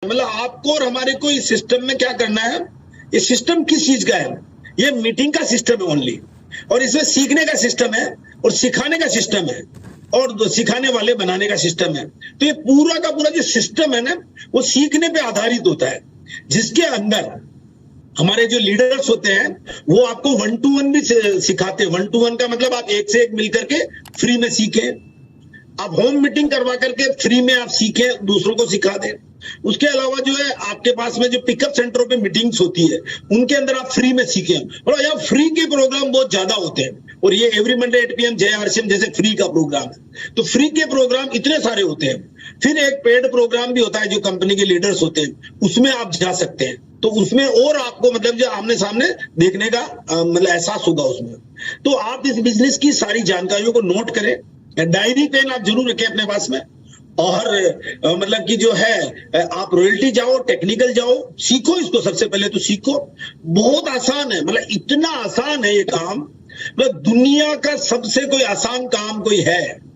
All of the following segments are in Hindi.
मतलब आपको और हमारे को इस सिस्टम में क्या करना है, ये सिस्टम किस चीज का है, ये मीटिंग का सिस्टम है ओनली, और इसमें सीखने का सिस्टम है और सिखाने का सिस्टम है और सिखाने वाले बनाने का सिस्टम है। तो ये पूरा का पूरा जो सिस्टम है ना, वो सीखने पे आधारित होता है, जिसके अंदर हमारे जो लीडर्स होते हैं वो आपको 1 to 1 भी सिखाते हैं। 1 to 1 का मतलब आप एक से एक मिलकर के फ्री में सीखें, आप होम मीटिंग करवा करके फ्री में आप सीखें, दूसरों को सिखा दें। उसके अलावा जो है आपके पास में जो पिकअप सेंटरों पे मीटिंग्स होती है उनके अंदर आप फ्री में सीखें। और यहाँ फ्री के प्रोग्राम बहुत ज्यादा होते हैं, और ये एवरी मंडे 8 PM जय आरसीएम जैसे फ्री का प्रोग्राम है, तो फ्री के प्रोग्राम इतने सारे होते हैं। फिर एक पेड प्रोग्राम भी होता है जो कंपनी के लीडर्स होते हैं, उसमें आप जा सकते हैं, तो उसमें और आपको मतलब जो आमने सामने देखने का मतलब एहसास होगा उसमें। तो आप इस बिजनेस की सारी जानकारियों को नोट करें, डायरी पेन आप जरूर रखें अपने पास में, और मतलब कि जो है आप रॉयल्टी जाओ, टेक्निकल जाओ, सीखो इसको। सबसे पहले तो सीखो, बहुत आसान है, मतलब इतना आसान है ये काम, मतलब दुनिया का सबसे कोई आसान काम कोई है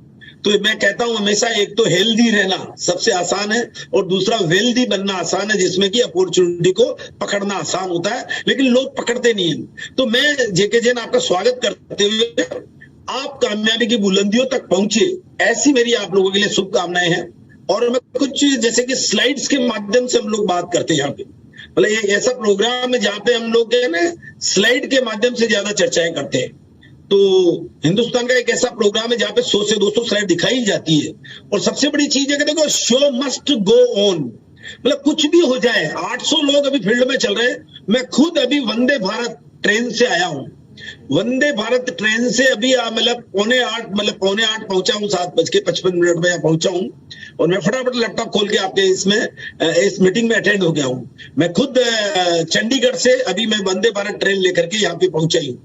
तो मैं कहता हूं हमेशा, एक तो हेल्दी रहना सबसे आसान है और दूसरा वेल्दी बनना आसान है, जिसमें कि अपॉर्चुनिटी को पकड़ना आसान होता है, लेकिन लोग पकड़ते नहीं है। तो मैं जेके जैन आपका स्वागत करते हुए आप कामयाबी की बुलंदियों तक पहुंचे, ऐसी मेरी आप लोगों के लिए शुभकामनाएं हैं। और मैं कुछ जैसे कि स्लाइड्स के माध्यम से हम लोग बात करते हैं यहाँ पे, मतलब ये ऐसा प्रोग्राम है जहाँ पे हम लोग ना स्लाइड के माध्यम से ज्यादा चर्चाएं करते हैं। तो हिंदुस्तान का एक ऐसा प्रोग्राम है जहाँ पे 100 से 200 स्लाइड दिखाई जाती है, और सबसे बड़ी चीज है कि देखो शो मस्ट गो ऑन, मतलब कुछ भी हो जाए। 800 लोग अभी फील्ड में चल रहे हैं, मैं खुद अभी वंदे भारत ट्रेन से आया हूँ, वंदे भारत ट्रेन से अभी मतलब पौने आठ पहुंचा हूँ, 7:55 में पहुंचा हूँ, और मैं फटाफट लैपटॉप खोल के आपके इस मीटिंग में अटेंड हो गया हूँ। मैं खुद चंडीगढ़ से अभी मैं वंदे भारत ट्रेन लेकर के यहाँ पे पहुंचा हूँ।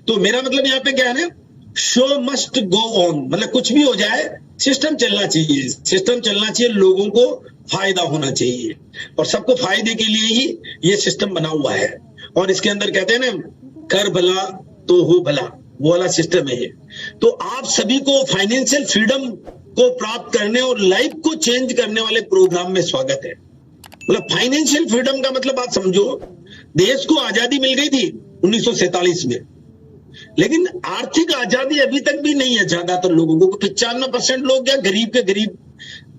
तो मेरा मतलब यहाँ पे क्या है ना, शो मस्ट गो ऑन, मतलब कुछ भी हो जाए सिस्टम चलना चाहिए, सिस्टम चलना चाहिए, लोगों को फायदा होना चाहिए, और सबको फायदे के लिए ही ये सिस्टम बना हुआ है। और इसके अंदर कहते हैं ना, कर भला तो हो भला, वो वाला सिस्टम है ये। तो आप सभी को फाइनेंशियल फ्रीडम को प्राप्त करने और लाइफ को चेंज करने वाले प्रोग्राम में स्वागत है। मतलब फाइनेंशियल फ्रीडम का मतलब आप समझो, देश को आजादी मिल गई थी 1947 में, लेकिन आर्थिक आजादी अभी तक भी नहीं है ज्यादातर लोगों को। 95% लोग क्या गरीब के गरीब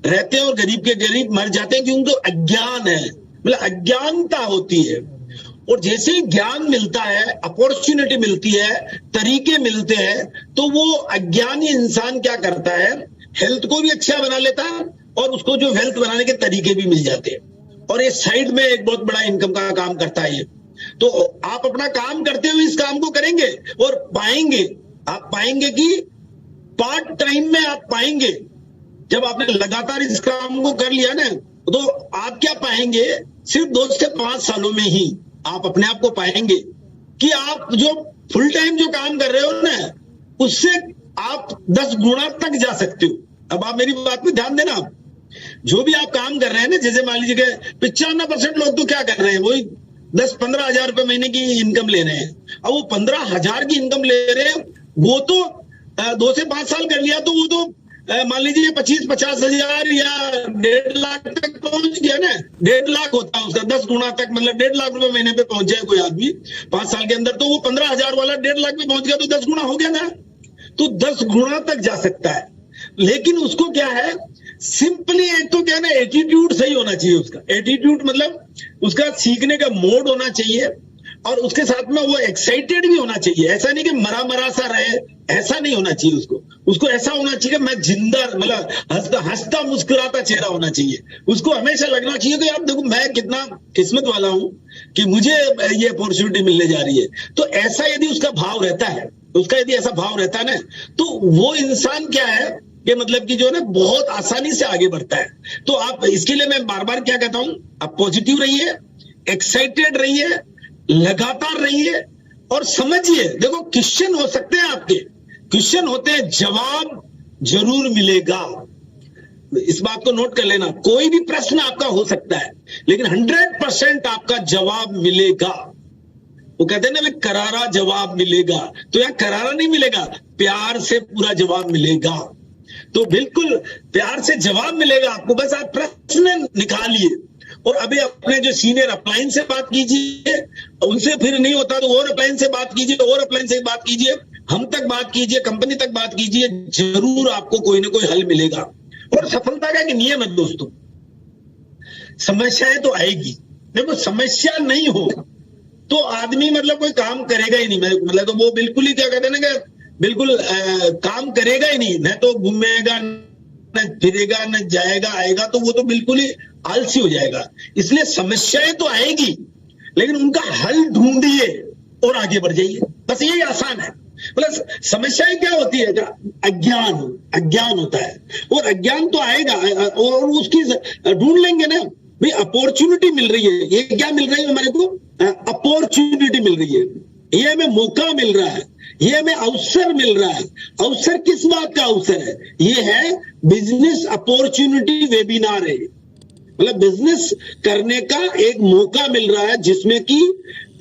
रहते हैं और गरीब के गरीब मर जाते हैं, क्योंकि उनको अज्ञान है, मतलब अज्ञानता होती है। और जैसे ही ज्ञान मिलता है, अपॉर्चुनिटी मिलती है, तरीके मिलते हैं, तो वो अज्ञानी इंसान क्या करता है, हेल्थ को भी अच्छा बना लेता है और उसको जो वेल्थ बनाने के तरीके भी मिल जाते हैं, और ये साइड में एक बहुत बड़ा इनकम का काम करता है ये। तो आप अपना काम करते हुए इस काम को करेंगे और पाएंगे, आप पाएंगे कि पार्ट टाइम में आप पाएंगे, जब आपने लगातार इस काम को कर लिया ना, तो आप क्या पाएंगे, सिर्फ 2 से 5 सालों में ही आप अपने आप को पाएंगे कि आप जो फुल टाइम जो काम कर रहे हो ना, उससे आप 10 गुना तक जा सकते हो। अब आप मेरी बात पे ध्यान देना, जो भी आप काम कर रहे हैं ना, जैसे मान लीजिए 95% लोग तो क्या कर रहे हैं, वही 10-15 हजार रुपए महीने की इनकम ले रहे हैं। अब वो 15,000 की इनकम ले रहे हैं, वो तो 2 से 5 साल कर लिया, तो वो तो मान लीजिए 25-50 हजार या 1.5 लाख तक पहुंच गया ना। 1.5 लाख होता है उसका 10 गुना तक, मतलब 1.5 लाख रुपए महीने पे पहुंच जाए कोई आदमी 5 साल के अंदर, तो वो 15,000 वाला 1.5 लाख पे पहुंच गया, तो 10 गुना हो गया ना। तो 10 गुना तक जा सकता है, लेकिन उसको क्या है, सिंपली एक तो क्या है ना, एटीट्यूड सही होना चाहिए उसका। एटीट्यूड मतलब उसका सीखने का मोड होना चाहिए, और उसके साथ में वो एक्साइटेड भी होना चाहिए। ऐसा नहीं कि मरा सा रहे, ऐसा नहीं होना चाहिए उसको ऐसा होना चाहिए कि मैं जिंदा, मतलब हंसता मुस्कुराता चेहरा होना चाहिए। उसको हमेशा लगना चाहिए कि आप देखो मैं कितना किस्मत वाला हूं कि मुझे ये अपॉर्चुनिटी मिलने जा रही है। तो ऐसा यदि उसका भाव रहता है, उसका यदि ऐसा भाव रहता है ना, तो वो इंसान क्या है कि मतलब कि जो है ना, बहुत आसानी से आगे बढ़ता है। तो आप इसके लिए मैं बार बार क्या कहता हूं, आप पॉजिटिव रहिए, एक्साइटेड रहिए, लगातार रहिए, और समझिए, देखो क्वेश्चन हो सकते हैं आपके, क्वेश्चन होते हैं, जवाब जरूर मिलेगा। इस बात को नोट कर लेना, कोई भी प्रश्न आपका हो सकता है, लेकिन 100% आपका जवाब मिलेगा। वो कहते हैं ना, मैं करारा जवाब मिलेगा, तो यहां करारा नहीं मिलेगा, प्यार से पूरा जवाब मिलेगा। तो बिल्कुल प्यार से जवाब मिलेगा आपको, बस आप प्रश्न निकालिए और अभी अपने जो सीनियर अपलाइन से बात कीजिए, उनसे फिर नहीं होता तो और अपलाइन से बात कीजिए, और अपलाइन से बात कीजिए, हम तक बात कीजिए, कंपनी तक बात कीजिए, जरूर आपको कोई ना कोई हल मिलेगा। और सफलता का एक नियम है दोस्तों, समस्याएं तो आएगी। देखो समस्या नहीं हो तो आदमी मतलब कोई काम करेगा ही नहीं, मतलब तो वो बिल्कुल ही क्या कहते हैं ना कि बिल्कुल काम करेगा ही नहीं, न तो घूमेगा न फिरेगा न जाएगा आएगा, तो वो तो बिल्कुल ही आलसी हो जाएगा। इसलिए समस्याएं तो आएगी लेकिन उनका हल ढूंढिए और आगे बढ़ जाइए, बस यही आसान है। प्लस समस्याएं क्या होती है, अज्ञान होता है, और अज्ञान तो आएगा और उसकी ढूंढ लेंगे ना भाई। अपॉर्चुनिटी मिल रही है, ये क्या मिल रही है हमारे को, अपॉर्चुनिटी मिल रही है, ये हमें मौका मिल रहा है, ये हमें अवसर मिल रहा है। अवसर किस बात का अवसर है, ये है बिजनेस अपॉर्चुनिटी वेबिनार है, मतलब बिजनेस करने का एक मौका मिल रहा है, जिसमें कि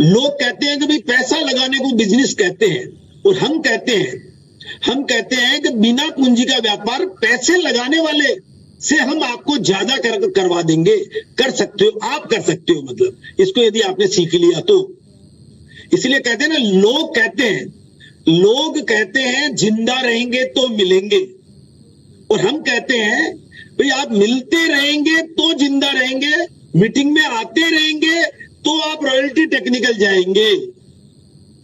लोग कहते हैं कि भाई पैसा लगाने को बिजनेस कहते हैं, और हम कहते हैं कि बिना पूंजी का व्यापार पैसे लगाने वाले से हम आपको ज्यादा करवा देंगे। कर सकते हो, आप कर सकते हो, मतलब इसको यदि आपने सीख लिया तो। इसलिए कहते हैं ना, लोग कहते हैं जिंदा रहेंगे तो मिलेंगे, और हम कहते हैं भाई आप मिलते रहेंगे तो जिंदा रहेंगे, मीटिंग में आते रहेंगे तो आप रॉयल्टी टेक्निकल जाएंगे।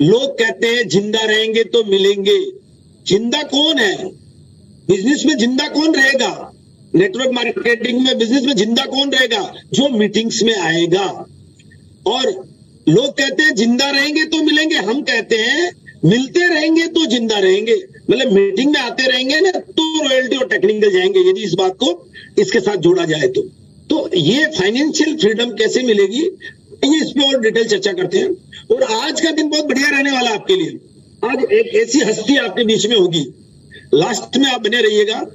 लोग कहते हैं जिंदा रहेंगे तो मिलेंगे, जिंदा कौन है? बिजनेस में जिंदा कौन रहेगा? नेटवर्क मार्केटिंग में, बिजनेस में जिंदा कौन रहेगा? जो मीटिंग्स में आएगा। और लोग कहते हैं जिंदा रहेंगे तो मिलेंगे, हम कहते हैं मिलते रहेंगे तो जिंदा रहेंगे, मतलब मीटिंग में आते रहेंगे ना तो रॉयल्टी और टेक्निकल जाएंगे, यदि इस बात को इसके साथ जोड़ा जाए तो ये फाइनेंशियल फ्रीडम कैसे मिलेगी, ये इस पे और डिटेल चर्चा करते हैं। और आज का दिन बहुत बढ़िया रहने वाला आपके लिए। आज एक ऐसी हस्ती आपके बीच में होगी, लास्ट में आप बने रहिएगा।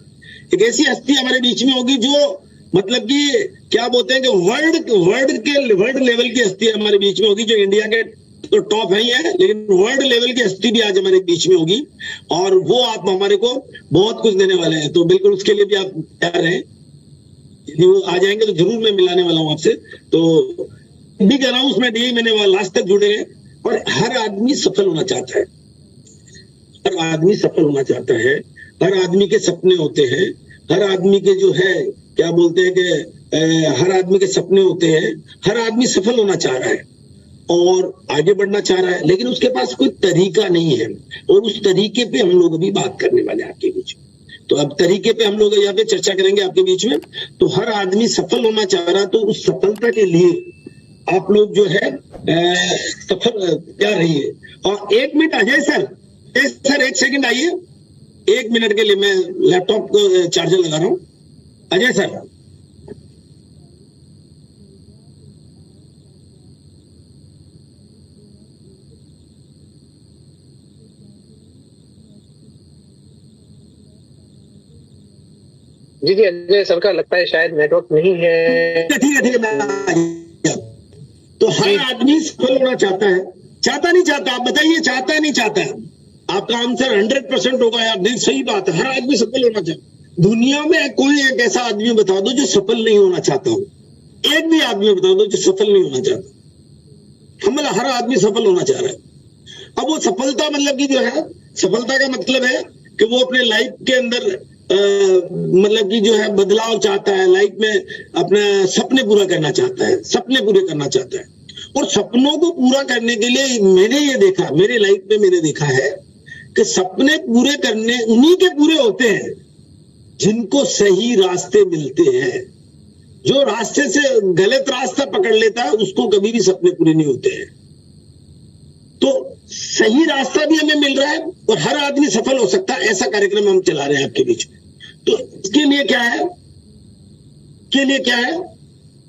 एक ऐसी हस्ती हमारे बीच में होगी जो मतलब कि क्या बोलते हैं कि वर्ल्ड लेवल की हस्ती हमारे बीच में होगी, जो इंडिया के तो टॉप है ही है, लेकिन वर्ल्ड लेवल की हस्ती भी आज हमारे बीच में होगी, और वो आप हमारे को बहुत कुछ देने वाले हैं। तो बिल्कुल उसके लिए भी आप तैयार रहें, यदि वो आ जाएंगे तो जरूर मैं मिलाने वाला हूं आपसे। तो बिग अनाउंसमेंट यही, मैंने लास्ट तक जुड़े हैं। और हर आदमी सफल होना चाहता है, हर आदमी सफल होना चाहता है, हर आदमी के सपने होते हैं, हर आदमी के जो है क्या बोलते हैं कि हर आदमी के सपने होते हैं, हर आदमी सफल होना चाह रहा है और आगे बढ़ना चाह रहा है, लेकिन उसके पास कोई तरीका नहीं है, और उस तरीके पे हम लोग अभी बात करने वाले हैं आपके बीच में। तो अब तरीके पे हम लोग यहाँ पे चर्चा करेंगे आपके बीच में। तो हर आदमी सफल होना चाह रहा है, तो उस सफलता के लिए आप लोग जो है सफल क्या रहिए। और 1 मिनट अजय सर, 1 सेकंड आइए, 1 मिनट के लिए मैं लैपटॉप को चार्जर लगा रहा हूं। अजय सर, जी अजय सर का लगता है शायद नेटवर्क नहीं है। ठीक है मैं। तो हर आदमी सफल होना चाहता है, चाहता नहीं चाहता, आप बताइए, चाहता है नहीं चाहता है? आपका आंसर 100% होगा यार, नहीं सही बात है, हर आदमी सफल होना चाहता। दुनिया में कोई एक ऐसा आदमी बता दो जो सफल नहीं होना चाहता हो, एक भी आदमी बता दो जो सफल नहीं होना चाहता। हम हर आदमी सफल होना चाह रहा है। अब वो सफलता मतलब कि जो है, सफलता का मतलब है कि वो अपने लाइफ के अंदर मतलब कि जो है बदलाव चाहता है, लाइफ में अपने सपने पूरा करना चाहता है, सपने पूरे करना चाहता है। और सपनों को पूरा करने के लिए मैंने ये देखा, मेरे लाइफ में मैंने देखा है कि सपने पूरे करने उन्हीं के पूरे होते हैं जिनको सही रास्ते मिलते हैं। जो रास्ते से गलत रास्ता पकड़ लेता है उसको कभी भी सपने पूरे नहीं होते हैं। तो सही रास्ता भी हमें मिल रहा है और हर आदमी सफल हो सकता है, ऐसा कार्यक्रम हम चला रहे हैं आपके बीच में। तो इसके लिए क्या है,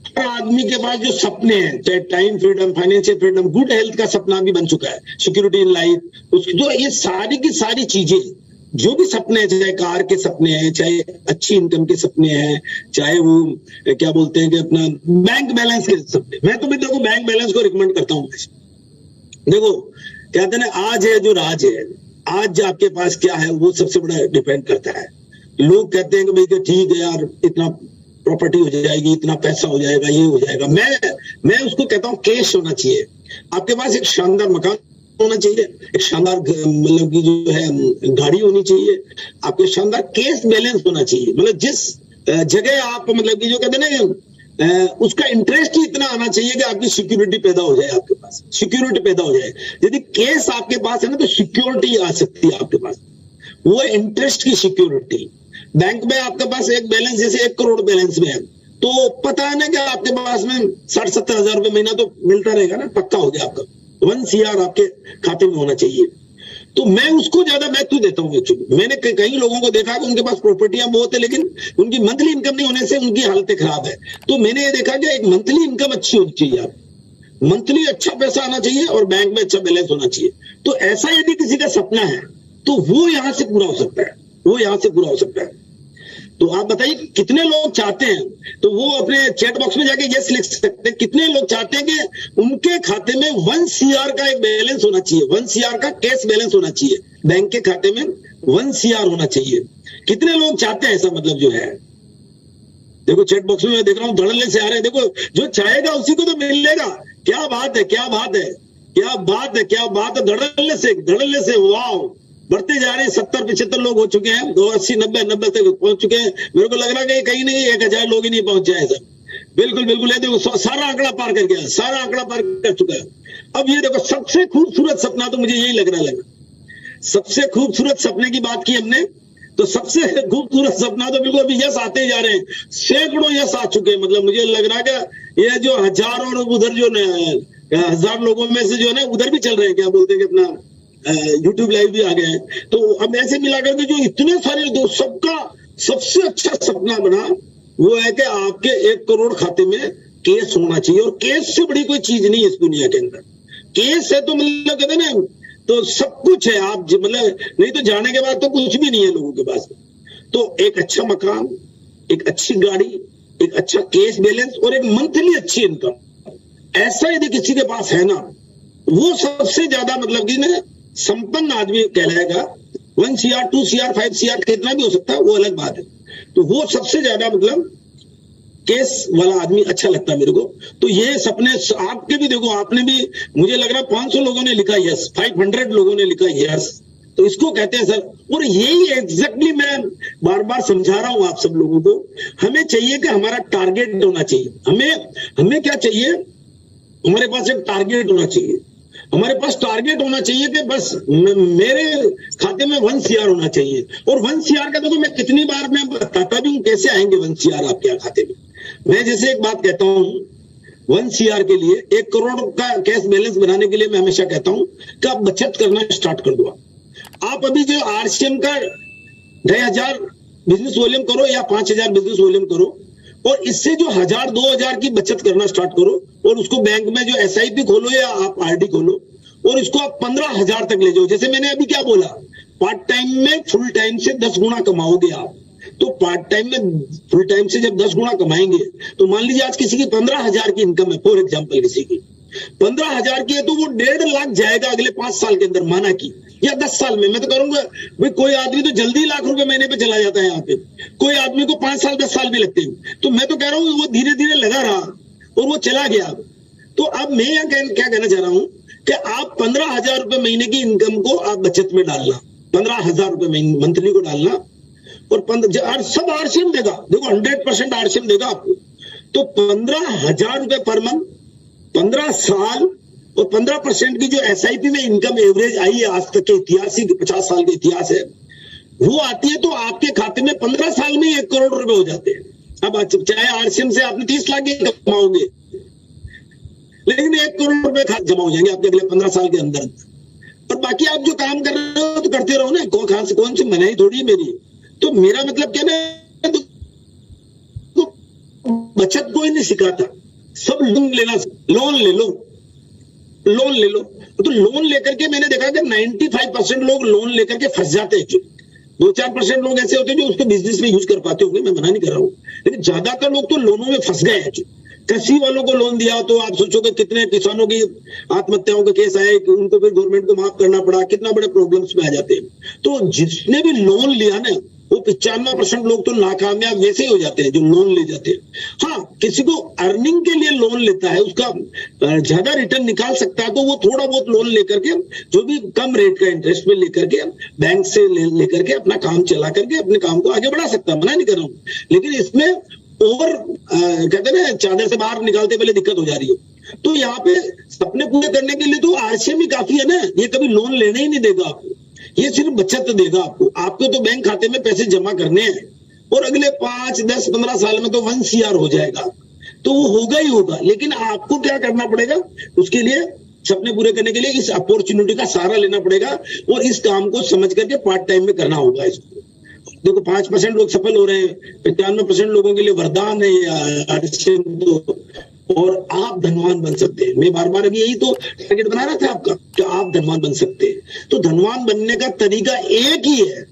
हर आदमी के पास जो सपने हैं, चाहे time freedom, financial freedom, good health का सपना भी बन चुका है, सिक्योरिटी इन लाइफ, उसकी जो ये सारी की सारी चीजें, जो भी सपने हैं, चाहे कार के सपने हैं, चाहे अच्छी इनकम के सपने हैं, चाहे वो क्या बोलते हैं कि अपना बैंक बैलेंस के सपने। मैं तो देखो बैंक बैलेंस को रिकमेंड करता हूं। देखो कहते हैं ना, आज है जो राज है, आज आपके पास क्या है वो सबसे बड़ा डिपेंड करता है। लोग कहते हैं कि भाई ठीक है यार, इतना प्रॉपर्टी हो जाएगी, इतना पैसा हो जाएगा, ये हो जाएगा। मैं उसको कहता हूँ कैश होना चाहिए। आपके पास एक शानदार मकान होना चाहिए, एक शानदार मतलब की जो है गाड़ी होनी चाहिए, आपके शानदार कैश बैलेंस होना चाहिए। मतलब जिस जगह आप मतलब की जो कहते हैं ना उसका इंटरेस्ट ही इतना आना चाहिए कि आपकी सिक्योरिटी पैदा हो जाए, आपके पास सिक्योरिटी पैदा हो जाए। यदि कैश आपके पास है ना तो सिक्योरिटी आ सकती है आपके पास, वो इंटरेस्ट की सिक्योरिटी। बैंक में आपके पास एक बैलेंस जैसे 1 करोड़ बैलेंस में है तो पता है ना कि आपके पास में 60-70 हजार रुपए महीना तो मिलता रहेगा ना, पक्का हो गया आपका। 1 CR आपके खाते में होना चाहिए। तो मैं उसको ज्यादा महत्व देता हूँ एक्चुअली। मैंने कई लोगों को देखा कि उनके पास प्रॉपर्टियां बहुत है लेकिन उनकी मंथली इनकम नहीं होने से उनकी हालतें खराब है। तो मैंने ये देखा कि एक मंथली इनकम अच्छी होनी चाहिए, आप मंथली अच्छा पैसा आना चाहिए और बैंक में अच्छा बैलेंस होना चाहिए। तो ऐसा यदि किसी का सपना है तो वो यहां से पूरा हो सकता है, वो यहां से पूरा हो सकता है। तो आप बताइए कितने लोग चाहते हैं, तो वो अपने चैट बॉक्स में जाके यस लिख सकते हैं। कितने लोग चाहते हैं कि उनके खाते में 1 CR का एक बैलेंस होना चाहिए, 1 CR का कैश बैलेंस होना चाहिए, बैंक के खाते में 1 CR होना चाहिए। कितने लोग चाहते हैं ऐसा, मतलब जो है देखो चैट बॉक्स में मैं देख रहा हूँ धड़ल्ले से आ रहे हैं। देखो जो चाहेगा उसी को तो मिलेगा। क्या बात है, क्या बात है, क्या बात है, क्या बात है। धड़ल्ले से वाह, बढ़ते जा रहे हैं। 70-75 लोग हो चुके हैं, 80-90 तक पहुंच चुके हैं। मेरे को लग रहा है कि कहीं नहीं 1000 लोग ही नहीं पहुंच जाए सर। बिल्कुल बिल्कुल, ये देखो सारा आंकड़ा पार कर गया, सारा आंकड़ा पार कर चुका है। अब ये देखो सबसे खूबसूरत सपना तो मुझे यही लगने लगा। सबसे खूबसूरत सपने की बात की हमने, तो सबसे खूबसूरत सपना तो बिल्कुल अभी यस आते ही जा रहे हैं। सैकड़ों यस आ चुके हैं। मतलब मुझे लग रहा है कि ये जो 1000 और उधर जो 1000 लोगों में से जो है ना उधर भी चल रहे हैं, क्या बोलते हैं कि अपना यूट्यूब लाइव भी आ गए हैं। तो अब ऐसे मिलाकर के जो इतने सारे दोस्त, सबका सबसे अच्छा सपना बना वो है कि आपके 1 करोड़ खाते में केस होना चाहिए। और केस से बड़ी कोई चीज नहीं है इस दुनिया के अंदर। केस है तो मतलब कहते हैं ना, तो सब कुछ है। आप मतलब नहीं तो जाने के बाद तो कुछ भी नहीं है लोगों के पास। तो एक अच्छा मकान, एक अच्छी गाड़ी, एक अच्छा कैश बैलेंस और एक मंथली अच्छी इनकम, ऐसा यदि किसी के पास है ना, वो सबसे ज्यादा मतलब कि ना संपन्न आदमी कहलाएगा। 1 CR 2 CR 5 CR कितना भी हो सकता है, वो अलग बात है। तो वो सबसे ज्यादा मतलब केस वाला आदमी अच्छा लगता है मेरे को। तो ये सपने आपके भी देखो, आपने भी मुझे लग रहा है 500 लोगों ने लिखा यस, 500 लोगों ने लिखा यस। तो इसको कहते हैं सर। और यही एग्जैक्टली मैं बार बार समझा रहा हूं आप सब लोगों को। हमें चाहिए कि हमारा टारगेट होना चाहिए। हमें क्या चाहिए, हमारे पास एक टारगेट होना चाहिए। हमारे पास टारगेट होना चाहिए कि बस मेरे खाते में 1 CR होना चाहिए। और 1 CR का देखो मैं कितनी बार मैं बताता भी हूं कैसे आएंगे 1 CR आपके खाते में। मैं जैसे एक बात कहता हूं, 1 CR के लिए 1 करोड़ का कैश बैलेंस बनाने के लिए मैं हमेशा कहता हूं कि आप बचत करना स्टार्ट कर दो। आप अभी जो RCM का 2000 बिजनेस वॉल्यूम करो या 5000 बिजनेस वॉल्यूम करो, और इससे जो 1000-2000 की बचत करना स्टार्ट करो, और उसको बैंक में जो SIP खोलो या आप RD खोलो, और इसको आप 15,000 तक ले जाओ। जैसे मैंने अभी क्या बोला, पार्ट टाइम में फुल टाइम से 10 गुना कमाओगे आप। तो पार्ट टाइम में फुल टाइम से जब 10 गुना कमाएंगे, तो मान लीजिए आज किसी की 15,000 की इनकम है, फॉर एग्जाम्पल किसी की 15,000 की है, तो वो 1.5 लाख जाएगा अगले 5 साल के अंदर, माना की, या 10 साल में। मैं तो करूंगा भाई, कोई आदमी तो जल्दी लाख रुपए महीने पे चला जाता है यहाँ पे, कोई आदमी को 5 साल 10 साल भी लगते हैं। तो मैं तो कह रहा हूँ वो धीरे धीरे लगा रहा और वो चला गया। तो अब मैं यहाँ क्या कहना चाह रहा हूँ कि आप 15,000 रुपए महीने की इनकम को आप बचत में डालना, 15,000 रुपए मंथली को डालना, और सब RCM देगा। देखो 100% RCM देगा आपको। तो 15,000 रुपए पर मंथ, 15 साल, और 15% की जो SIP में इनकम एवरेज आई है आज तक के इतिहास, 50 साल के इतिहास है, वो आती है। तो आपके खाते में 15 साल में 1 करोड़ रुपए हो जाते हैं। अब चाहे RCM से आपने 30 लाख कमाओगे, लेकिन 1 करोड़ रुपए जमा हो जाएंगे आपके अगले 15 साल के अंदर। और बाकी आप जो काम कर रहे हो तो करते रहो ना, कौन सी मनाही थोड़ी है मेरी। तो मेरा मतलब क्या ना, तो बचत कोई नहीं सिखाता, सब लोन लेना, लोन ले लो। तो लोन लेकर के मैंने देखा कि 95% लोग लोन लेकर के फंस जाते हैं। 2-4% लोग ऐसे होते हैं जो उसको बिजनेस में यूज कर पाते होंगे, मैं मना नहीं कर रहा हूं, लेकिन ज्यादातर लोग तो लोनों में फंस गए हैं। कृषि वालों को लोन दिया तो आप सोचोगे कितने किसानों की आत्महत्याओं के केस आए, कि उनको फिर गवर्नमेंट को माफ करना पड़ा, कितना बड़े प्रॉब्लम्स में आ जाते हैं। तो जिसने भी लोन लिया ना, वो 95% लोग तो नाकामयाब वैसे ही हो जाते हैं जो लोन ले जाते हैं। हाँ, किसी को अर्निंग के लिए लोन लेता है, उसका ज्यादा रिटर्न निकाल सकता है, तो वो थोड़ा बहुत लोन लेकर के, जो भी कम रेट का इंटरेस्ट में लेकर के बैंक से लेकर के अपना काम चला करके अपने काम को आगे बढ़ा सकता है, मना नहीं कर रहा हूँ। लेकिन इसमें ओवर कहते हैं ना, चादर से बाहर निकालते पहले दिक्कत हो जा रही है। तो यहाँ पे सपने पूरे करने के लिए तो आरसीएम ही काफी है ना, ये कभी लोन लेने ही नहीं देगा आपको, ये सिर्फ बचत देगा आपको। आपको तो बैंक खाते में पैसे जमा करने हैं और अगले 5, 10, 15 साल में तो 1 CR हो जाएगा, तो वो होगा ही होगा। लेकिन आपको क्या करना पड़ेगा, उसके लिए सपने पूरे करने के लिए इस अपॉर्चुनिटी का सहारा लेना पड़ेगा और इस काम को समझ करके पार्ट टाइम में करना होगा इसको। देखो 5% लोग सफल हो रहे हैं, 95% लोगों के लिए वरदान है और आप धनवान बन सकते हैं। मैं बार बार अभी यही तो टारगेट बना रहा था आपका कि आप धनवान बन सकते हैं। तो धनवान बनने का तरीका एक ही है,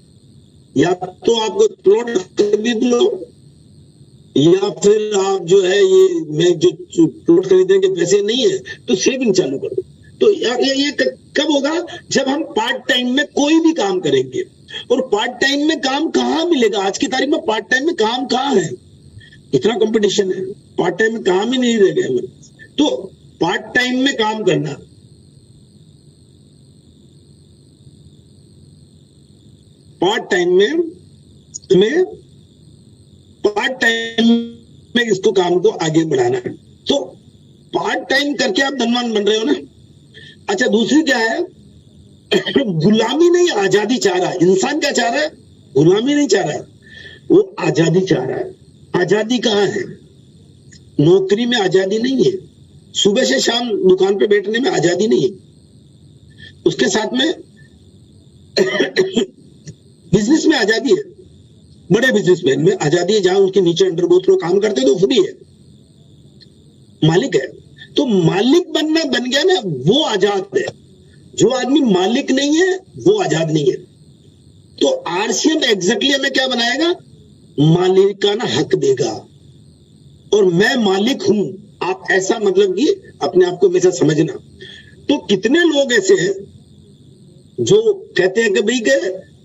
या तो आपको प्लॉट खरीद लो, या फिर आप जो है मैं जो प्लॉट खरीदने के पैसे नहीं है तो सेविंग चालू कर दो। तो ये कब होगा, जब हम पार्ट टाइम में कोई भी काम करेंगे। और पार्ट टाइम में काम कहाँ मिलेगा, आज की तारीख में पार्ट टाइम में काम कहाँ है, इतना कंपटीशन है, पार्ट टाइम में काम ही नहीं रह गए। तो पार्ट टाइम में काम करना, पार्ट टाइम में इसको काम को आगे बढ़ाना। तो पार्ट टाइम करके आप धनवान बन रहे हो ना। अच्छा, दूसरी क्या है, गुलामी नहीं आजादी चाह रहा है। इंसान क्या चाह रहा है, गुलामी नहीं चाह रहा है, वो आजादी चाह रहा है। आजादी कहाँ है, नौकरी में आजादी नहीं है, सुबह से शाम दुकान पे बैठने में आजादी नहीं है, उसके साथ में बिजनेस में आजादी है, बड़े बिजनेसमैन में आजादी है, जहां उनके नीचे अंडर बहुत लोग काम करते हैं तो फ्री है, मालिक है। तो मालिक बन गया ना, वो आजाद है। जो आदमी मालिक नहीं है वो आजाद नहीं है। तो आरसीएम एग्जैक्टली हमें क्या बनाएगा, मालिकाना हक देगा। और मैं मालिक हूं, आप ऐसा मतलब कि अपने आप को हमेशा समझना। तो कितने लोग ऐसे हैं जो कहते हैं कि भाई के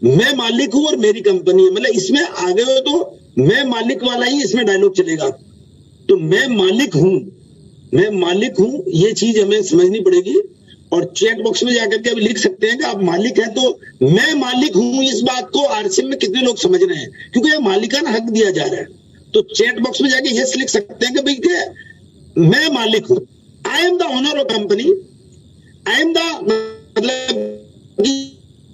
मैं मालिक हूं और मेरी कंपनी है, मतलब इसमें आ गए हो तो मैं मालिक वाला ही इसमें डायलॉग चलेगा। तो मैं मालिक हूं, ये चीज हमें समझनी पड़ेगी। और चैट बॉक्स में जाकर के अभी लिख सकते हैं कि आप मालिक हैं, तो मैं मालिक हूं, इस बात को आरसीएम में कितने लोग समझ रहे हैं, क्योंकि यह मालिकाना हक दिया जा रहा है। तो चैट बॉक्स में जाके यस लिख सकते हैं कि भाई के मैं मालिक हूं, I am the owner of company, I am the मतलब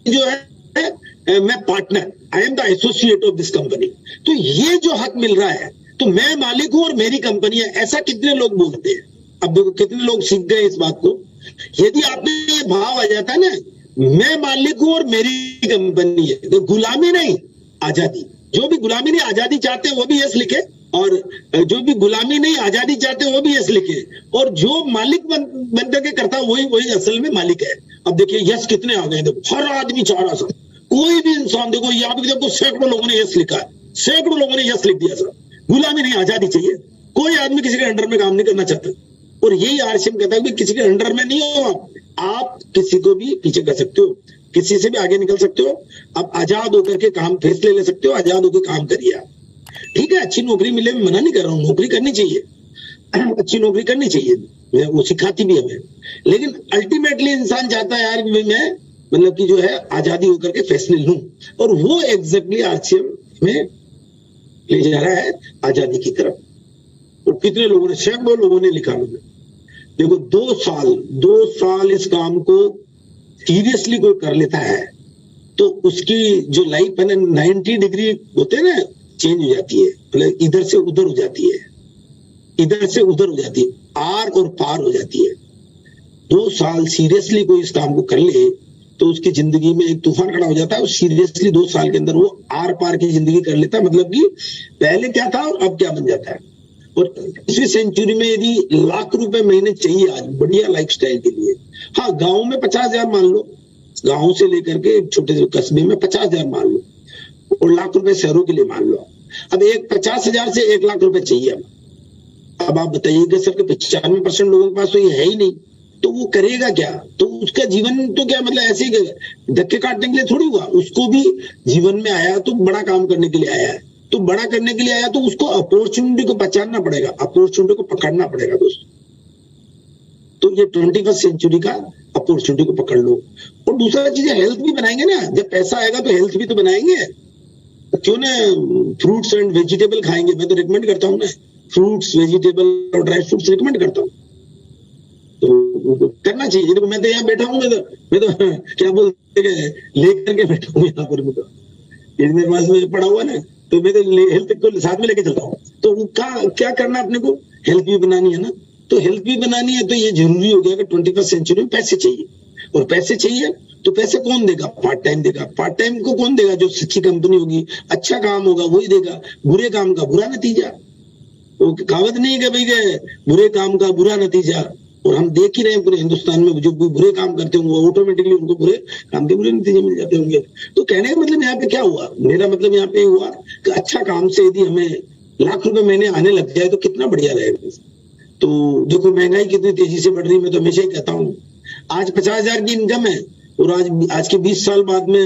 जो है मैं partner, I am the associate of this company. तो ये जो हक मिल रहा है, तो मैं मालिक हूं और मेरी कंपनी है, ऐसा कितने लोग बोलते हैं। अब देखो कितने लोग सीख गए इस बात को। यदि आपने ये भाव आ जाता है ना, मैं मालिक हूं और मेरी कंपनी है, तो गुलामी नहीं आजादी। जो भी गुलामी नहीं आजादी चाहते हैं वो भी यस लिखे, और जो भी गुलामी नहीं आजादी चाहते हैं वो भी यस लिखे, और जो मालिक बन करके करता है वही असल में मालिक है। अब देखिए यस कितने आ गए, देखो हर आदमी चाह रहा सर, कोई भी इंसान देखो, यहाँ पे देखो सैकड़ों लोगों ने यस लिखा है, सैकड़ों लोगों ने यस लिख दिया सर। गुलामी नहीं आजादी चाहिए, कोई आदमी किसी के अंडर में काम नहीं करना चाहता। और यही आरसीएम कहता है कि किसी के अंडर में नहीं हो, आप किसी को भी पीछे कर सकते हो, किसी से भी आगे निकल सकते हो, आप आजाद होकर के काम फैसले ले सकते हो, आजाद होकर काम करिए आप। ठीक है, अच्छी नौकरी मिले, मैं मना नहीं कर रहा हूँ, नौकरी करनी चाहिए, अच्छी नौकरी करनी चाहिए, वो सिखाती भी हमें। लेकिन अल्टीमेटली इंसान चाहता है यार कि मैं मतलब कि जो है आजादी होकर के फैसले लूं, और वो एग्जैक्टली आरसीएम में ले जा रहा है आजादी की तरफ। और कितने लोगों ने, सैकड़ों लोगों ने लिखा मुझे, देखो 2 साल इस काम को सीरियसली कोई कर लेता है तो उसकी जो लाइफ है ना 90 डिग्री होते हैं ना, चेंज हो जाती है, मतलब इधर से उधर हो जाती है, इधर से उधर हो जाती है, आर और पार हो जाती है। 2 साल सीरियसली कोई इस काम को कर ले तो उसकी जिंदगी में एक तूफान खड़ा हो जाता है। और सीरियसली 2 साल के अंदर वो आर पार की जिंदगी कर लेता है, मतलब कि पहले क्या था और अब क्या बन जाता है। और 21वीं सेंचुरी में यदि लाख रुपए महीने चाहिए आज बढ़िया लाइफस्टाइल के लिए, हाँ गांव में 50,000 मान लो, गांव से लेकर के एक छोटे से कस्बे में 50,000 मान लो, और लाख रुपए शहरों के लिए मान लो। अब 50,000 से 1 लाख रुपए चाहिए। अब आप बताइएगा सर कि 95% लोगों के पास तो ये है ही नहीं, तो वो करेगा क्या? तो उसका जीवन तो क्या मतलब ऐसे ही धक्के काटने के लिए थोड़ी हुआ, उसको भी जीवन में आया तो बड़ा काम करने के लिए आया है। तो बड़ा करने के लिए आया तो उसको अपॉर्चुनिटी को पहचानना पड़ेगा, अपॉर्चुनिटी को पकड़ना पड़ेगा दोस्तों। तो ये 21st सेंचुरी का अपॉर्चुनिटी को पकड़ लो। और दूसरा चीज है, हेल्थ भी बनाएंगे ना, जब पैसा आएगा तो हेल्थ भी तो बनाएंगे। क्यों ना फ्रूट्स एंड वेजिटेबल खाएंगे, मैं तो रिकमेंड करता हूँ ना, फ्रूट्स वेजिटेबल और ड्राई फ्रूट्स रिकमेंड करता हूँ। तो करना चाहिए। देखो मैं तो यहाँ बैठा हूँ, मैं तो क्या बोलते लेकर के बैठा हूँ यहाँ पर। मैं तो मेरे पास में पड़ा हुआ ना, तो मैं तो हेल्थ को साथ में लेके चलता हूँ। तो क्या करना अपने को, हेल्थ भी बनानी है ना। तो हेल्थ भी बनानी है तो ये जरूरी हो गया कि 21st सेंचुरी में पैसे चाहिए। और पैसे चाहिए तो पैसे कौन देगा? पार्ट टाइम देगा। पार्ट टाइम को कौन देगा? जो अच्छी कंपनी होगी, अच्छा काम होगा वही देगा। बुरे काम का बुरा नतीजा। तो कहावत नहीं है कि भाई के बुरे काम का बुरा नतीजा। और हम देख ही रहे हैं पूरे हिंदुस्तान में, जो बुरे काम करते होंगे वो ऑटोमेटिकली उनको बुरे काम के बुरे नतीजे मिल जाते होंगे। तो कहने का मतलब यहाँ पे क्या हुआ, मेरा मतलब यहाँ पे हुआ कि अच्छा काम से यदि हमें लाख रुपए महीने आने लग जाए तो कितना बढ़िया रहेगा। तो देखो महंगाई कितनी तेजी से बढ़ रही है। मैं तो हमेशा ही कहता हूँ, आज 50,000 की इनकम है और आज के 20 साल बाद में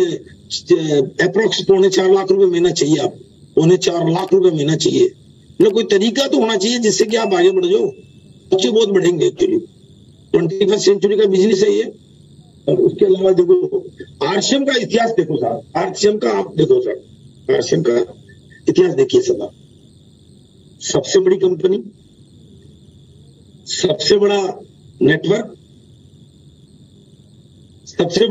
अप्रोक्स 4.25 लाख रुपए महीना चाहिए। आप 4.25 लाख रुपए महीना चाहिए। मतलब कोई तरीका तो होना चाहिए जिससे कि आप आगे बढ़ जाओ। बच्चे बहुत बढ़ेंगे एक्चुअली। 21st सेंचुरी का बिजनेस है ये। और उसके अलावा देखो आरसीएम का इतिहास देखो साहब, आरसीएम का आप देखो साहब, आरसीएम का इतिहास देखिए साहब। सबसे बड़ी कंपनी, सबसे बड़ा नेटवर्क, सबसे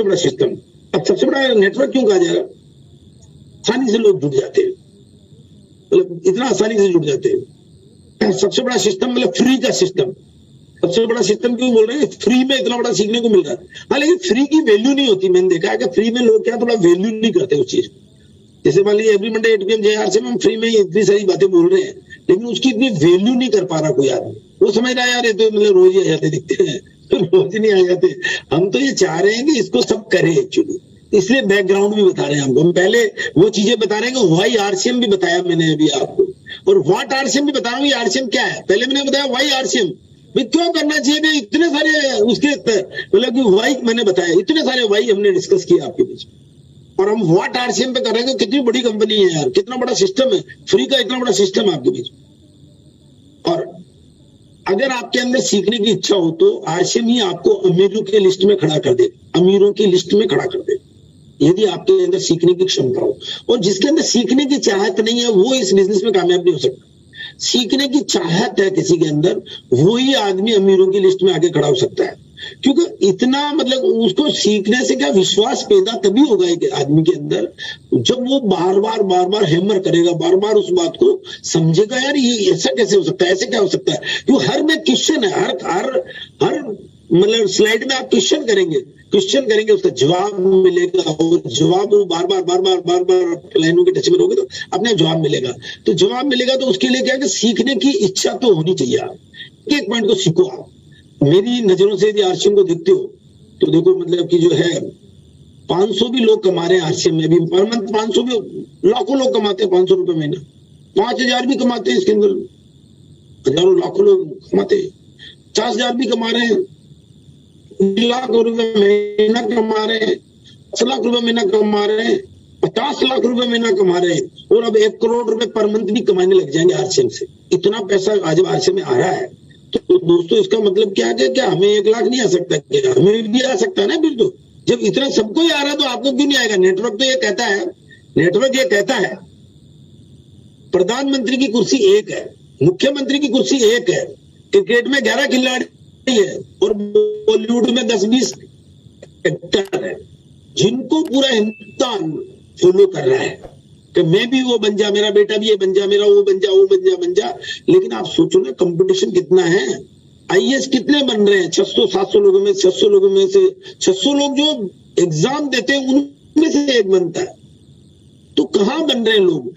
बड़ा सिस्टम। अब सबसे बड़ा नेटवर्क क्यों कहा जाएगा? आसानी से लोग जुड़ जाते हैं, मतलब इतना आसानी से जुड़ जाते हैं। सबसे बड़ा सिस्टम मतलब फ्री का सिस्टम। सबसे बड़ा सिस्टम क्यों बोल रहे हैं? फ्री में इतना बड़ा सीखने को मिल रहा है। हाँ, लेकिन फ्री की वैल्यू नहीं होती। मैंने देखा है कि फ्री में लोग क्या थोड़ा वैल्यू नहीं करते उस चीज। जैसे मान लीजिए एवरी मंडे 8 PM JR से हम फ्री में इतनी सारी बातें बोल रहे हैं, लेकिन उसकी इतनी वैल्यू नहीं कर पा रहा कोई आदमी। वो समझ रहा है यार ये तो मतलब रोज ही आ जाते दिखते हैं, तो रोज ही नहीं आ जाते। हम तो ये चाह रहे हैं कि इसको सब करें एक्चुअली, इसलिए बैकग्राउंड भी बता रहे हैं हमको। हम पहले वो चीजें बता रहे हैं कि वाई आरसीएम भी बताया मैंने अभी आपको, और व्हाट आरसीएम भी बता रहा हूँ। आरसीएम क्या है पहले मैंने बताया, वाई आरसीएम भी क्यों करना चाहिए। इतने सारे उसके मतलब कि वाई मैंने बताया, इतने सारे वाई हमने डिस्कस किया आपके बीच में। और हम व्हाट आरसीएम पे कर रहे हैं, कितनी बड़ी कंपनी है यार, कितना बड़ा सिस्टम है, फ्री का इतना बड़ा सिस्टम है आपके बीच में। और अगर आपके अंदर सीखने की इच्छा हो तो आरसीएम ही आपको अमीरों के लिस्ट में खड़ा कर दे, अमीरों की लिस्ट में खड़ा कर दे, यदि आपके अंदर सीखने की क्षमता हो। और जिसके अंदर सीखने की चाहत नहीं है वो इस बिजनेस में कामयाब नहीं हो सकता। सीखने की चाहत है किसी के अंदर, वो ही आदमी अमीरों की लिस्ट में आगे खड़ा हो सकता है। क्योंकि इतना मतलब उसको सीखने से क्या विश्वास पैदा तभी होगा एक आदमी के अंदर, जब वो बार बार हैमर करेगा, बार बार उस बात को समझेगा, यार ये ऐसा कैसे हो सकता है, ऐसे क्या हो सकता है। क्यों हर में क्वेश्चन है, हर मतलब स्लाइड में आप क्वेश्चन करेंगे उसका जवाब मिलेगा। और जवाब वो बार बार लाइनों के टच में रहोगे तो अपने जवाब मिलेगा। तो जवाब मिलेगा तो उसके लिए क्या है कि सीखने की इच्छा तो होनी चाहिए। आप एक पॉइंट को सीखो। आप मेरी नजरों से यदि आरसीएम को देखते हो तो देखो मतलब कि जो है 500 भी लोग कमा रहे हैं आरसीएम में भी पर मंथ। 500 भी लाखों लोग कमाते हैं 500 रुपए महीना। 5000 भी कमाते हैं, इसके अंदर हजारों लाखों लोग कमाते हैं। 50,000 भी कमा रहे हैं, 2 लाख रुपए महीना कमा रहे हैं, 10 लाख रुपए महीना कमा रहे हैं, 50 लाख रुपए महीना कमा रहे हैं। और अब 1 करोड़ रुपए पर मंथ भी कमाने लग जाएंगे आरसीएम से। इतना पैसा आज आरसीएम में आ रहा है। तो दोस्तों इसका मतलब क्या है? क्या हमें 1 लाख नहीं आ सकता? क्या हमें भी आ सकता है ना। फिर तो जब इतना सबको ही आ रहा है तो आपको क्यों नहीं आएगा? नेटवर्क तो ये कहता है प्रधानमंत्री की कुर्सी एक है, मुख्यमंत्री की कुर्सी एक है, क्रिकेट में 11 खिलाड़ी है और बॉलीवुड में 10-20 एक्टर है, जिनको पूरा हिंदुस्तान फॉलो कर रहा है कि मैं भी वो बन जा, मेरा बेटा भी ये बन जा, मेरा वो बन जा। लेकिन आप सोचो ना कंपटीशन कितना है। आईएएस कितने बन रहे हैं? 600-700 लोगों में, 600 लोगों में से 600 लोग जो एग्जाम देते हैं उनमें से एक बनता है। तो कहां बन रहे हैं लोग?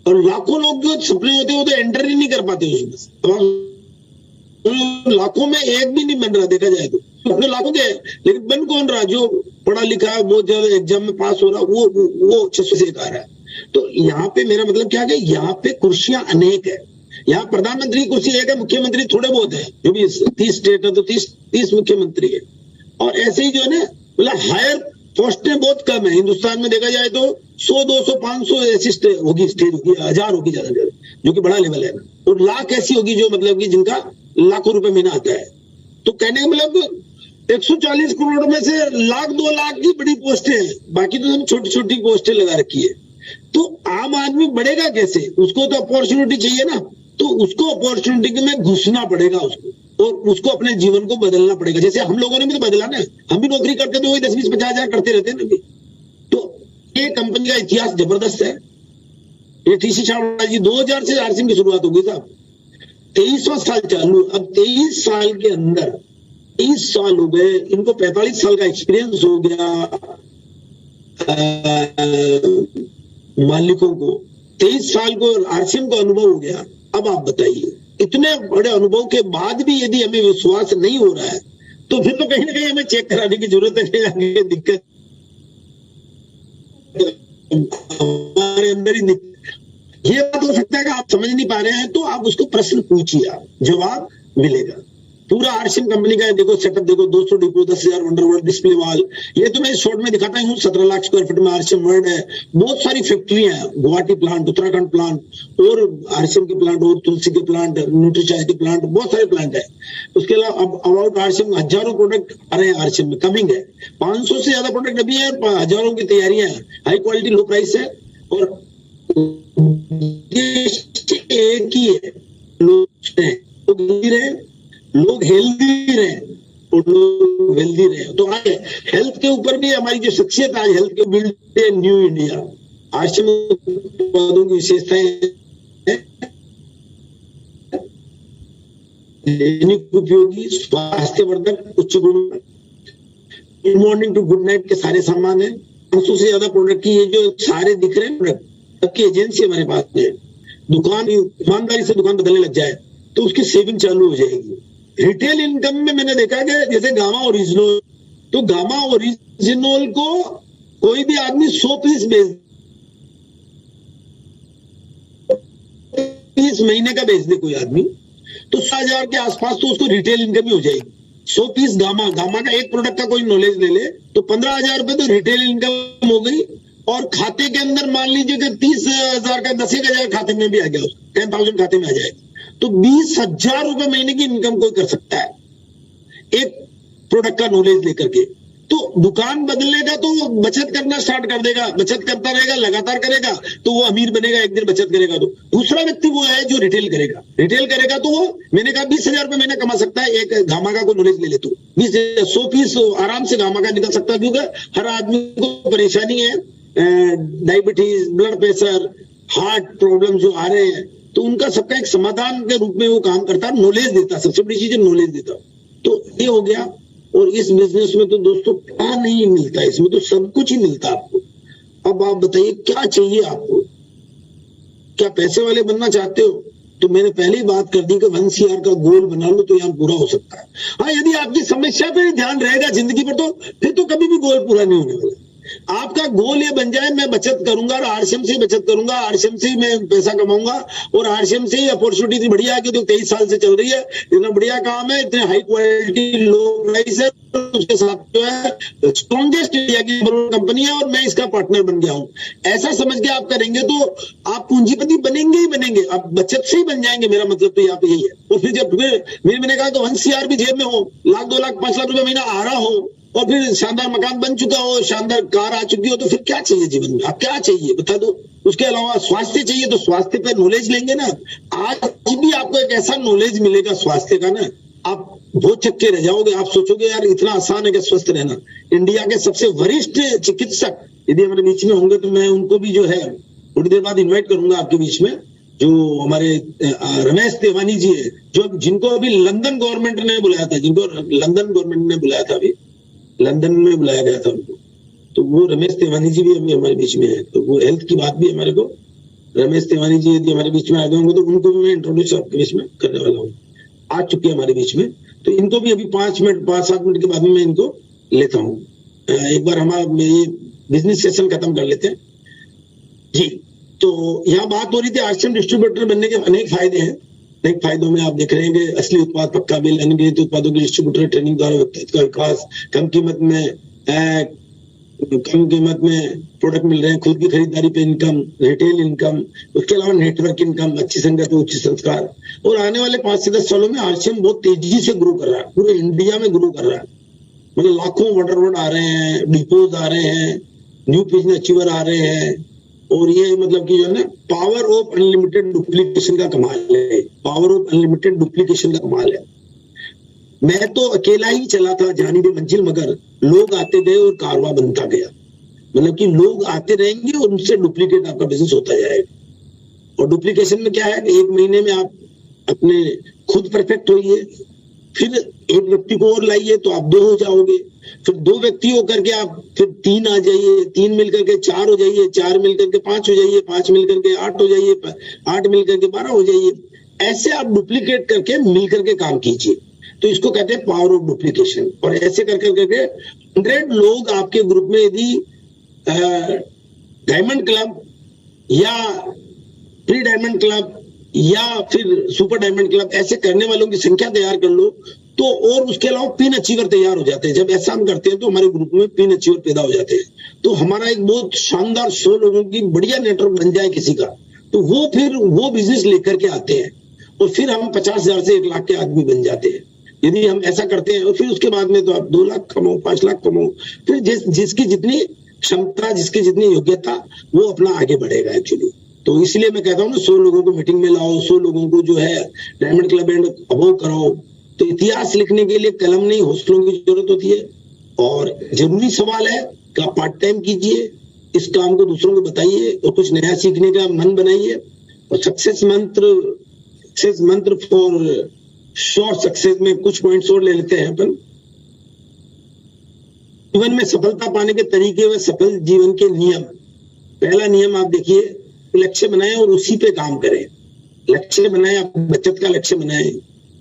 और लाखों लोग जो सपने होते हैं वो तो एंटर ही नहीं कर पाते उसमें। लाखों में एक भी नहीं बन रहा देखा जाए तो। अपने लाखों के, लेकिन बन कौन रहा? जो पढ़ा लिखा है, बहुत ज्यादा एग्जाम में पास हो रहा, वो 600 से एक आ रहा है। तो यहाँ पे मेरा मतलब क्या है, यहाँ पे कुर्सियां अनेक है, यहाँ प्रधानमंत्री की कुर्सी एक है, मुख्यमंत्री थोड़े बहुत है, जो भी 30 स्टेट है तो 30 मुख्यमंत्री है। और ऐसे ही जो है ना, मतलब हायर पोस्टें बहुत कम है। हिंदुस्तान में देखा जाए तो 100, 200, 500 ऐसी होगी, स्टेज होगी, 1000 होगी ज्यादा ज्यादा, जो कि बड़ा लेवल है। और लाख ऐसी होगी जो मतलब कि जिनका लाखों रुपए महीना आता है। तो कहने का मतलब 140 करोड़ में से 1,00,000 2 लाख की बड़ी पोस्टें हैं, बाकी तो हम छोटी छोटी पोस्टें लगा रखी है। तो आम आदमी बढ़ेगा कैसे? उसको तो अपॉर्चुनिटी चाहिए ना, तो उसको अपॉर्चुनिटी में घुसना पड़ेगा उसको, और उसको अपने जीवन को बदलना पड़ेगा। जैसे हम लोगों ने भी तो बदला ना, हम भी नौकरी करते तो वही 10, 20, 50 हजार करते रहते हैं ना। तो ये कंपनी का इतिहास जबरदस्त है। ये टीसी छाबड़ा जी 2000 से आरसीएम की शुरुआत हो गई साहब, 23वां साल चालू। अब 23 साल के अंदर 23 साल हो गए इनको, 45 साल का एक्सपीरियंस हो गया मालिकों को, 23 साल को आरसीएम का अनुभव हो गया। अब आप बताइए, इतने बड़े अनुभव के बाद भी यदि हमें विश्वास नहीं हो रहा है, तो फिर तो कहीं ना कहीं हमें चेक कराने की जरूरत है। आगे दिक्कत हमारे अंदर ही ये बात हो सकता है कि आप समझ नहीं पा रहे हैं, तो आप उसको प्रश्न पूछिए, आप जवाब मिलेगा। पूरा आरसीएम कंपनी का देखो सेटअप, देखो 200 डिपो, 10,000 वंडरवर्ल्ड डिस्प्ले वॉल। ये तो मैं शॉर्ट में दिखाता हूँ। 17 लाख स्क्वायर फीट में आरसीएम वर्ल्ड है। बहुत सारी फैक्ट्रियां हैं, गुवाहाटी प्लांट, उत्तराखंड प्लांट, और आरसीएम के प्लांट, और तुलसी के प्लांट, न्यूट्रीचार्ज के प्लांट, बहुत सारे प्लांट है। उसके अलावा अब अबाउट आरसीएम हजारों प्रोडक्ट आ रहे हैं आरसीएम में, कमिंग है। 500 से ज्यादा प्रोडक्ट अभी है, हजारों की तैयारियां है। हाई क्वालिटी लो प्राइस है, और एक ही है, लोग हेल्दी रहे और लोग वेल्दी रहे। तो आज हेल्थ के ऊपर भी हमारी जो शख्सियत, आज हेल्थ के build a new India. RCM उत्पादों की विशेषताएं दैनिक उपयोगी, स्वास्थ्यवर्धक, उच्च गुण, good morning to good night के सारे सामान है। 500 से ज्यादा प्रोडक्ट की ये जो सारे दिख रहे हैं प्रोडक्ट, सबकी एजेंसी हमारे पास है। दुकान ईमानदारी से दुकान बदलने लग जाए तो उसकी सेविंग चालू हो जाएगी। रिटेल इनकम में मैंने देखा कि जैसे गामा ओरिजिनल, तो गामा ओरिजिनल को कोई भी आदमी 100 पीस महीने का बेच दे कोई आदमी, तो 100,000 के आसपास तो उसको रिटेल इनकम ही हो जाएगी। 100 पीस गामा का एक प्रोडक्ट का कोई नॉलेज ले ले तो 15,000 रुपए तो रिटेल इनकम हो गई। और खाते के अंदर मान लीजिए कि 30,000 का 10,000 खाते में भी आ गया, 10,000 खाते में आ जाएगा, तो 20,000 रुपए महीने की इनकम कोई कर सकता है एक प्रोडक्ट का नॉलेज लेकर के। तो दुकान बदलेगा तो वो बचत करना स्टार्ट कर देगा, बचत करता रहेगा, लगातार करेगा तो वो अमीर बनेगा, एक दिन बचत करेगा। तो दूसरा व्यक्ति वो है जो रिटेल करेगा तो वो मैंने कहा 20,000 रुपए महीना कमा सकता है। एक गामा का कोई नॉलेज ले ले तो 100 पीस आराम से गामा का निकल सकता है, क्योंकि हर आदमी को परेशानी है, diabetes, blood pressure, heart problem जो आ रहे हैं, तो उनका सबका एक समाधान के रूप में वो काम करता है, नॉलेज देता, सबसे बड़ी चीज है नॉलेज देता। तो ये हो गया। और इस बिजनेस में तो दोस्तों क्या नहीं मिलता, इसमें तो सब कुछ ही मिलता आपको। अब आप बताइए क्या चाहिए आपको? क्या पैसे वाले बनना चाहते हो? तो मैंने पहले ही बात कर दी कि 1 CR का गोल बना लो तो यहाँ पूरा हो सकता है। हाँ, यदि आपकी समस्या पे ध्यान रहेगा जिंदगी पर, तो फिर तो कभी भी गोल पूरा नहीं होने वाला। आपका गोल ये बन जाए मैं बचत करूंगा और आरसीएम से बचत करूंगा, आरसीएम से मैं पैसा कमाऊंगा, और आरसीएम से ही अपॉर्चुनिटी इतनी बढ़िया है कि जो 23 साल से चल रही है, इतना बढ़िया काम है, इतने हाई क्वालिटी लो प्राइस है, उसके साथ जो है स्ट्रॉन्गेस्ट इंडिया की कंपनी है और मैं इसका पार्टनर बन गया हूं। ऐसा समझ के आप करेंगे तो आप पूंजीपति बनेंगे ही बनेंगे, आप बचत से ही बन जाएंगे। मेरा मतलब तो यहाँ पे यही है। और फिर जब मैंने कहा तो 1 CR भी जेब में हो, 1,00,000, 2 लाख, 5 लाख रुपए महीना आ रहा हो, और फिर शानदार मकान बन चुका हो, शानदार कार आ चुकी हो, तो फिर क्या चाहिए जीवन में? आप क्या चाहिए बता दो। उसके अलावा स्वास्थ्य चाहिए तो स्वास्थ्य पे नॉलेज लेंगे ना। आज भी आपको एक ऐसा नॉलेज मिलेगा स्वास्थ्य का ना, आप बहुत चक्के रह जाओगे। आप सोचोगे यार इतना आसान है कि स्वस्थ रहना। इंडिया के सबसे वरिष्ठ चिकित्सक यदि हमारे बीच में होंगे तो मैं उनको भी जो है थोड़ी देर बाद इन्वाइट करूंगा आपके बीच में। जो हमारे रमेश तेवानी जी है, जो जिनको अभी लंदन गवर्नमेंट ने बुलाया था, अभी लंदन में बुलाया गया था उनको, तो वो रमेश तेवानी जी भी अभी हमारे बीच में है। तो वो हेल्थ की बात भी हमारे को रमेश तिवारी जी यदि हमारे बीच में आ गए होंगे तो उनको भी मैं इंट्रोड्यूस आपके बीच में करने वाला हूँ। आ चुके हैं हमारे बीच में, तो इनको भी अभी 5-7 मिनट के बाद में मैं इनको लेता हूँ। एक बार हमारा ये बिजनेस सेशन खत्म कर लेते हैं जी। तो यहाँ बात हो रही थी आरसीएम डिस्ट्रीब्यूटर बनने के अनेक फायदे हैं। अनेक फायदों में आप देख रहे हैं कि असली उत्पाद पक्का बिल, अनुग्रहित उत्पादों की डिस्ट्रीब्यूटर ट्रेनिंग द्वारा व्यक्तित्व का विकास, कम कीमत में प्रोडक्ट मिल रहे हैं, खुद की खरीदारी पे इनकम, रिटेल इनकम, उसके अलावा नेटवर्क इनकम, अच्छी संगत, उच्च संस्कार। और आने वाले 5 से 10 सालों में आरसीएम बहुत तेजी से ग्रो कर रहा है, पूरे इंडिया में ग्रो कर रहा है। मतलब लाखों वर्डर आ रहे हैं, डिपोज आ रहे हैं, न्यू बिजनेस अचीवर आ रहे हैं। और ये मतलब कि जो है ना, पावर ऑफ अनलिमिटेड डुप्लीकेशन का कमाल है, पावर ऑफ अनलिमिटेड डुप्लीकेशन का कमाल है। मैं तो अकेला ही चला था जानी बे मंजिल, मगर लोग आते गए और कारवा बनता गया। मतलब कि लोग आते रहेंगे और उनसे डुप्लीकेट आपका बिजनेस होता जाएगा। और डुप्लीकेशन में क्या है कि 1 महीने में आप अपने खुद परफेक्ट होइए, फिर एक व्यक्ति को और लाइए तो आप 2 हो जाओगे, फिर 2 व्यक्ति होकर के आप फिर 3 आ जाइए, 3 मिलकर के 4 हो जाइए, 4 मिलकर के 5 हो जाइए, 5 मिलकर के 8 हो जाइए, 8 मिलकर के 12 हो जाइए। ऐसे आप डुप्लीकेट करके मिलकर के काम कीजिए, तो इसको कहते हैं पावर ऑफ डुप्लीकेशन। और ऐसे करके 100 लोग आपके ग्रुप में यदि डायमंड क्लब या प्री डायमंड क्लब या फिर सुपर डायमंड क्लब ऐसे करने वालों की संख्या तैयार कर लो तो, और उसके अलावा पिन अचीवर तैयार हो जाते हैं। जब ऐसा हम करते हैं तो हमारे ग्रुप में पिन अचीवर पैदा हो जाते हैं। तो हमारा एक बहुत शानदार 100 लोगों की बढ़िया नेटवर्क बन जाए किसी का, तो वो फिर वो बिजनेस लेकर के आते हैं और फिर हम 50,000 से 1 लाख के आदमी बन जाते हैं यदि हम ऐसा करते हैं। और फिर उसके बाद में तो आप 2 लाख कमाओ, 5 लाख कमाओ, फिर जिसकी जितनी क्षमता, जिसकी जितनी योग्यता, वो अपना आगे बढ़ेगा एक्चुअली। तो इसलिए मैं कहता हूँ ना, 100 लोगों को मीटिंग में लाओ, 100 लोगों को जो है डायमंड क्लब एंड अबव कराओ। तो इतिहास लिखने के लिए कलम नहीं, हौसलों की जरूरत होती है। और जरूरी सवाल है कि आप पार्ट टाइम कीजिए, इस काम को दूसरों को बताइए और कुछ नया सीखने का मन बनाइए। और सक्सेस मंत्र फॉर शॉर्ट सक्सेस में कुछ पॉइंट्स और ले लेते हैं अपन। जीवन में सफलता पाने के तरीके व सफल जीवन के नियम। पहला नियम आप देखिए, लक्ष्य बनाएं और उसी पे काम करें। लक्ष्य बनाएं, आप बचत का लक्ष्य बनाएं,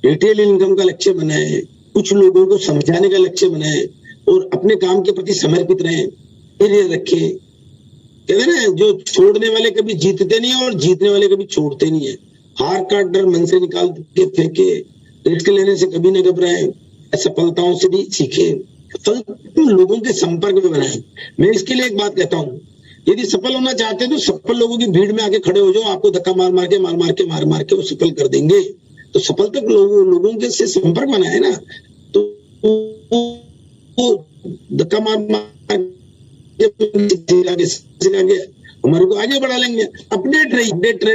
रिटेल इनकम का लक्ष्य बनाएं, कुछ लोगों को समझाने का लक्ष्य बनाएं और अपने काम के प्रति समर्पित रहें। धैर्य रखें। कहते हैं ना, जो छोड़ने वाले कभी जीतते नहीं है और जीतने वाले कभी छोड़ते नहीं है। हार का डर मन से निकाल के फेंके, रिस्क लेने से कभी न घबराएं, असफलताओं से भी सीखे, लोगों के संपर्क में बनाएं। मैं इसके लिए एक बात कहता हूं, यदि सफल होना चाहते हैं तो सफल लोगों की भीड़ में आके खड़े हो जाओ, आपको धक्का मार मार के वो सफल कर देंगे। तो सफल तक लोगों के से संपर्क बनाए ना, तो धक्का मार हमारे को आगे बढ़ा लेंगे। अपडेट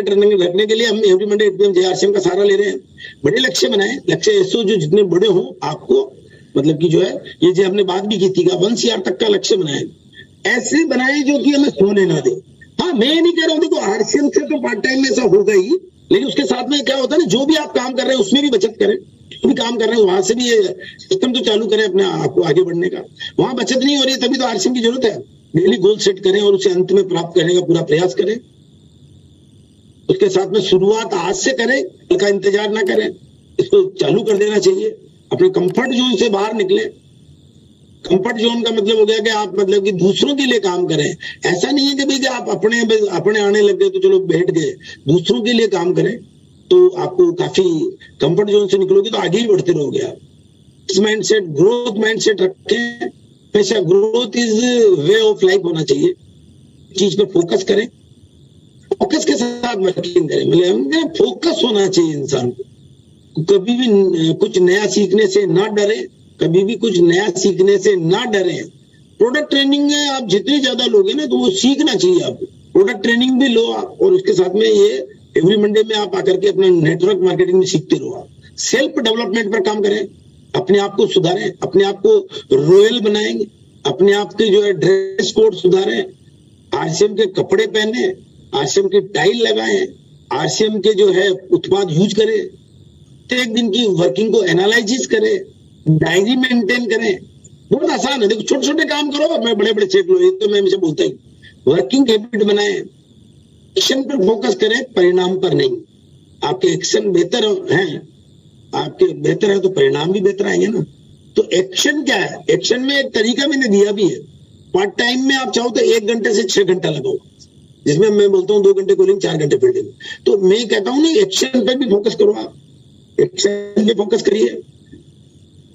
रखने के लिए हम एवरी मंडे 8 PM JRCM का सहारा ले रहे हैं। बड़े लक्ष्य बनाए, लक्ष्य ऐसे जो जितने बड़े हो आपको, मतलब कि जो है ये जो हमने बात भी की थी, 1 CR तक का लक्ष्य बनाए, ऐसे बनाए जो कि हमें सोने ना दे। हाँ, मैं ये नहीं कह रहा हूँ, देखो आरसीएम से तो पार्ट टाइम में ऐसा होगा ही, लेकिन उसके साथ में क्या होता है ना, जो भी आप काम कर रहे हैं उसमें भी बचत करें। जो भी काम कर रहे हैं वहां से भी ये सिस्टम तो चालू करें अपने आपको आगे बढ़ने का। वहां बचत नहीं हो रही है, तभी तो आरसीएम की जरूरत है। डेली गोल सेट करें और उसे अंत में प्राप्त करने का पूरा प्रयास करें। उसके साथ में शुरुआत आज से करें, कल का इंतजार ना करें, इसको चालू कर देना चाहिए। अपने कंफर्ट जोन से बाहर निकले। कंफर्ट जोन का मतलब हो गया कि आप मतलब कि दूसरों के लिए काम करें। ऐसा नहीं है कि भाई कि आप अपने आने लग गए तो चलो बैठ गए, दूसरों के लिए काम करें तो आपको काफी कंफर्ट जोन से निकलोगे तो आगे ही बढ़ते रहोगे आप। इस माइंडसेट, ग्रोथ माइंडसेट रखें हमेशा। Growth is way of life होना चाहिए। चीज पर फोकस करें, फोकस के साथ वर्किंग करें, मतलब फोकस होना चाहिए इंसान को। कभी भी कुछ नया सीखने से ना डरे, कभी भी कुछ नया सीखने से ना डरे। प्रोडक्ट ट्रेनिंग में आप जितनी ज्यादा लोगे ना तो वो सीखना चाहिए आपको। प्रोडक्ट ट्रेनिंग भी लो आप, और उसके साथ में ये एवरी मंडे में आप आकर के अपना नेटवर्क मार्केटिंग में सीखते रहो। आप सेल्फ डेवलपमेंट पर काम करें, अपने आप को सुधारें, अपने आप को रॉयल बनाएंगे, अपने आप के जो है ड्रेस कोड सुधारें, आरसीएम के कपड़े पहने, आरसीएम की टाइल लगाएं, आरसीएम के जो है उत्पाद यूज करें, एक दिन की वर्किंग को एनालाइजिस करें, डायरी मेंटेन करें। बहुत आसान है, देखो छोटे छोटे काम करो, मैं बड़े बड़े चेक लो, ये तो मैं हमेशा बोलता हूँ। वर्किंग हैबिट बनाएं, एक्शन पर फोकस करें, परिणाम पर नहीं। आपके एक्शन बेहतर हैं, आपके बेहतर है तो परिणाम भी बेहतर आएंगे ना। तो एक्शन क्या है? एक्शन में एक तरीका मैंने दिया भी है। पार्ट टाइम में आप चाहो तो 1 घंटे से 6 घंटा लगाओ, जिसमें मैं बोलता हूँ 2 घंटे कूलिंग 4 घंटे फील्डिंग। तो मैं कहता हूँ ना एक्शन पे भी फोकस करो, आप एक्शन पे फोकस करिए।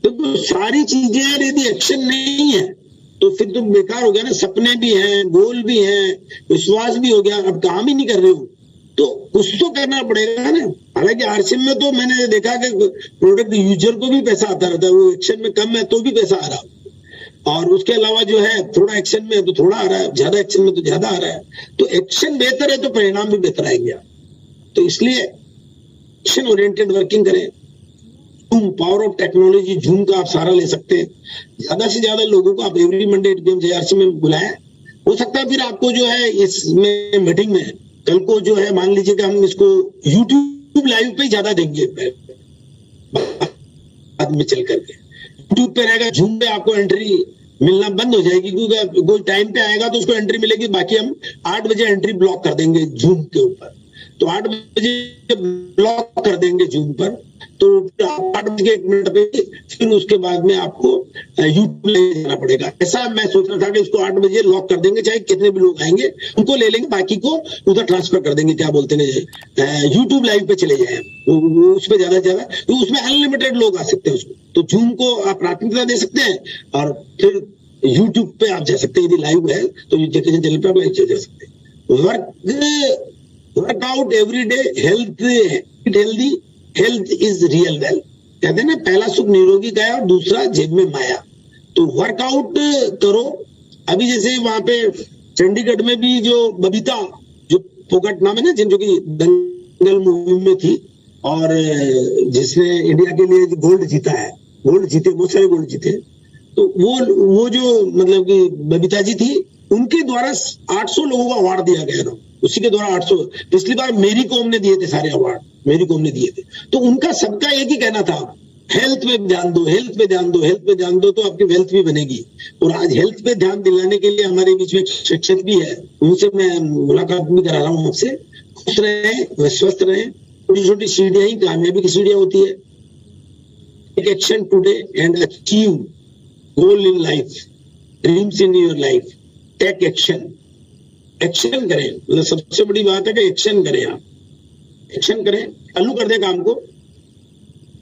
तो सारी चीजें यदि एक्शन नहीं है तो फिर तो बेकार हो गया ना। सपने भी हैं, गोल भी हैं, विश्वास भी हो गया, अब काम ही नहीं कर रहे हो तो कुछ तो करना पड़ेगा ना। हालांकि आरसीएम में तो मैंने देखा कि प्रोडक्ट यूजर को भी पैसा आता रहता है, वो एक्शन में कम है तो भी पैसा आ रहा है, और उसके अलावा जो है थोड़ा एक्शन में है तो थोड़ा आ रहा है, ज्यादा एक्शन में तो ज्यादा आ रहा है। तो एक्शन बेहतर है तो परिणाम भी बेहतर आएंगे। तो इसलिए एक्शन ओरिएंटेड वर्किंग करें। Zoom, power of technology, zoom का आप सहारा ले सकते हैं। ज्यादा से ज्यादा लोगों को आप एवरी मंडे 8 PM JRC में बुलाएं। हो सकता है फिर आपको जो है इसमें मीटिंग में कल को जो है मान लीजिए कि हम इसको यूट्यूब लाइव पे ज्यादा देंगे बाद में चल करके। यूट्यूब पे रहेगा, जूम पे आपको एंट्री मिलना बंद हो जाएगी, क्योंकि कोई टाइम पे आएगा तो उसको एंट्री मिलेगी, बाकी हम 8 बजे एंट्री ब्लॉक कर देंगे जूम के ऊपर। तो 8 बजे ब्लॉक कर देंगे जूम पर, तो 8 बजे 1 मिनट पे फिर उसके बाद में आपको यूट्यूब ले जाना पड़ेगा। ऐसा मैं सोच रहा था कि इसको 8 बजे लॉक कर देंगे, चाहे कितने भी लोग आएंगे उनको ले लेंगे, बाकी को उधर ट्रांसफर कर देंगे, क्या बोलते हैं यूट्यूब लाइव पे चले जाए उस पर ज्यादा से ज्यादा, तो उसमें अनलिमिटेड लोग आ सकते हैं उसको। तो जूम को आप प्राथमिकता दे सकते हैं और फिर यूट्यूब पे आप जा सकते हैं, यदि लाइव है तो चैनल पे आप लाइव जा सकते हैं। Workout every day, healthy, health is real wealth. कहते हैं ना, पहला सुख निरोगी काया और दूसरा जेब में माया। तो वर्कआउट करो। अभी जैसे वहां पे चंडीगढ़ में भी जो बबीता, जो फोगट नाम है ना, जो कि दंगल मूवी में थी और जिसने इंडिया के लिए गोल्ड जीता है, गोल्ड जीते, बहुत सारे गोल्ड जीते, तो वो जो मतलब कि बबीता जी थी, उनके द्वारा 800 लोगों को अवार्ड दिया गया था। उसी के द्वारा 800, पिछली बार मेरी कॉम ने दिए थे सारे अवार्ड, मेरी कॉम ने दिए थे। तो उनका सबका एक ही कहना था, हेल्थ पे ध्यान दो, हेल्थ पे ध्यान दो, हेल्थ पे ध्यान दो, तो आपकी वेल्थ भी बनेगी। और आज हेल्थ पे ध्यान दिलाने के लिए हमारे बीच में शिक्षक भी है, उनसे मैं मुलाकात भी करा रहा हूँ आपसे। खुश रहें, स्वस्थ रहें। छोटी छोटी सीढ़ियां ही कामयाबी की सीढ़ियां होती है। Take action today and achieve goal in life, dreams in your life. Take action, action करें। मतलब सबसे बड़ी बात है कि एक्शन करें। आप एक्शन करें, चालू कर दें काम को।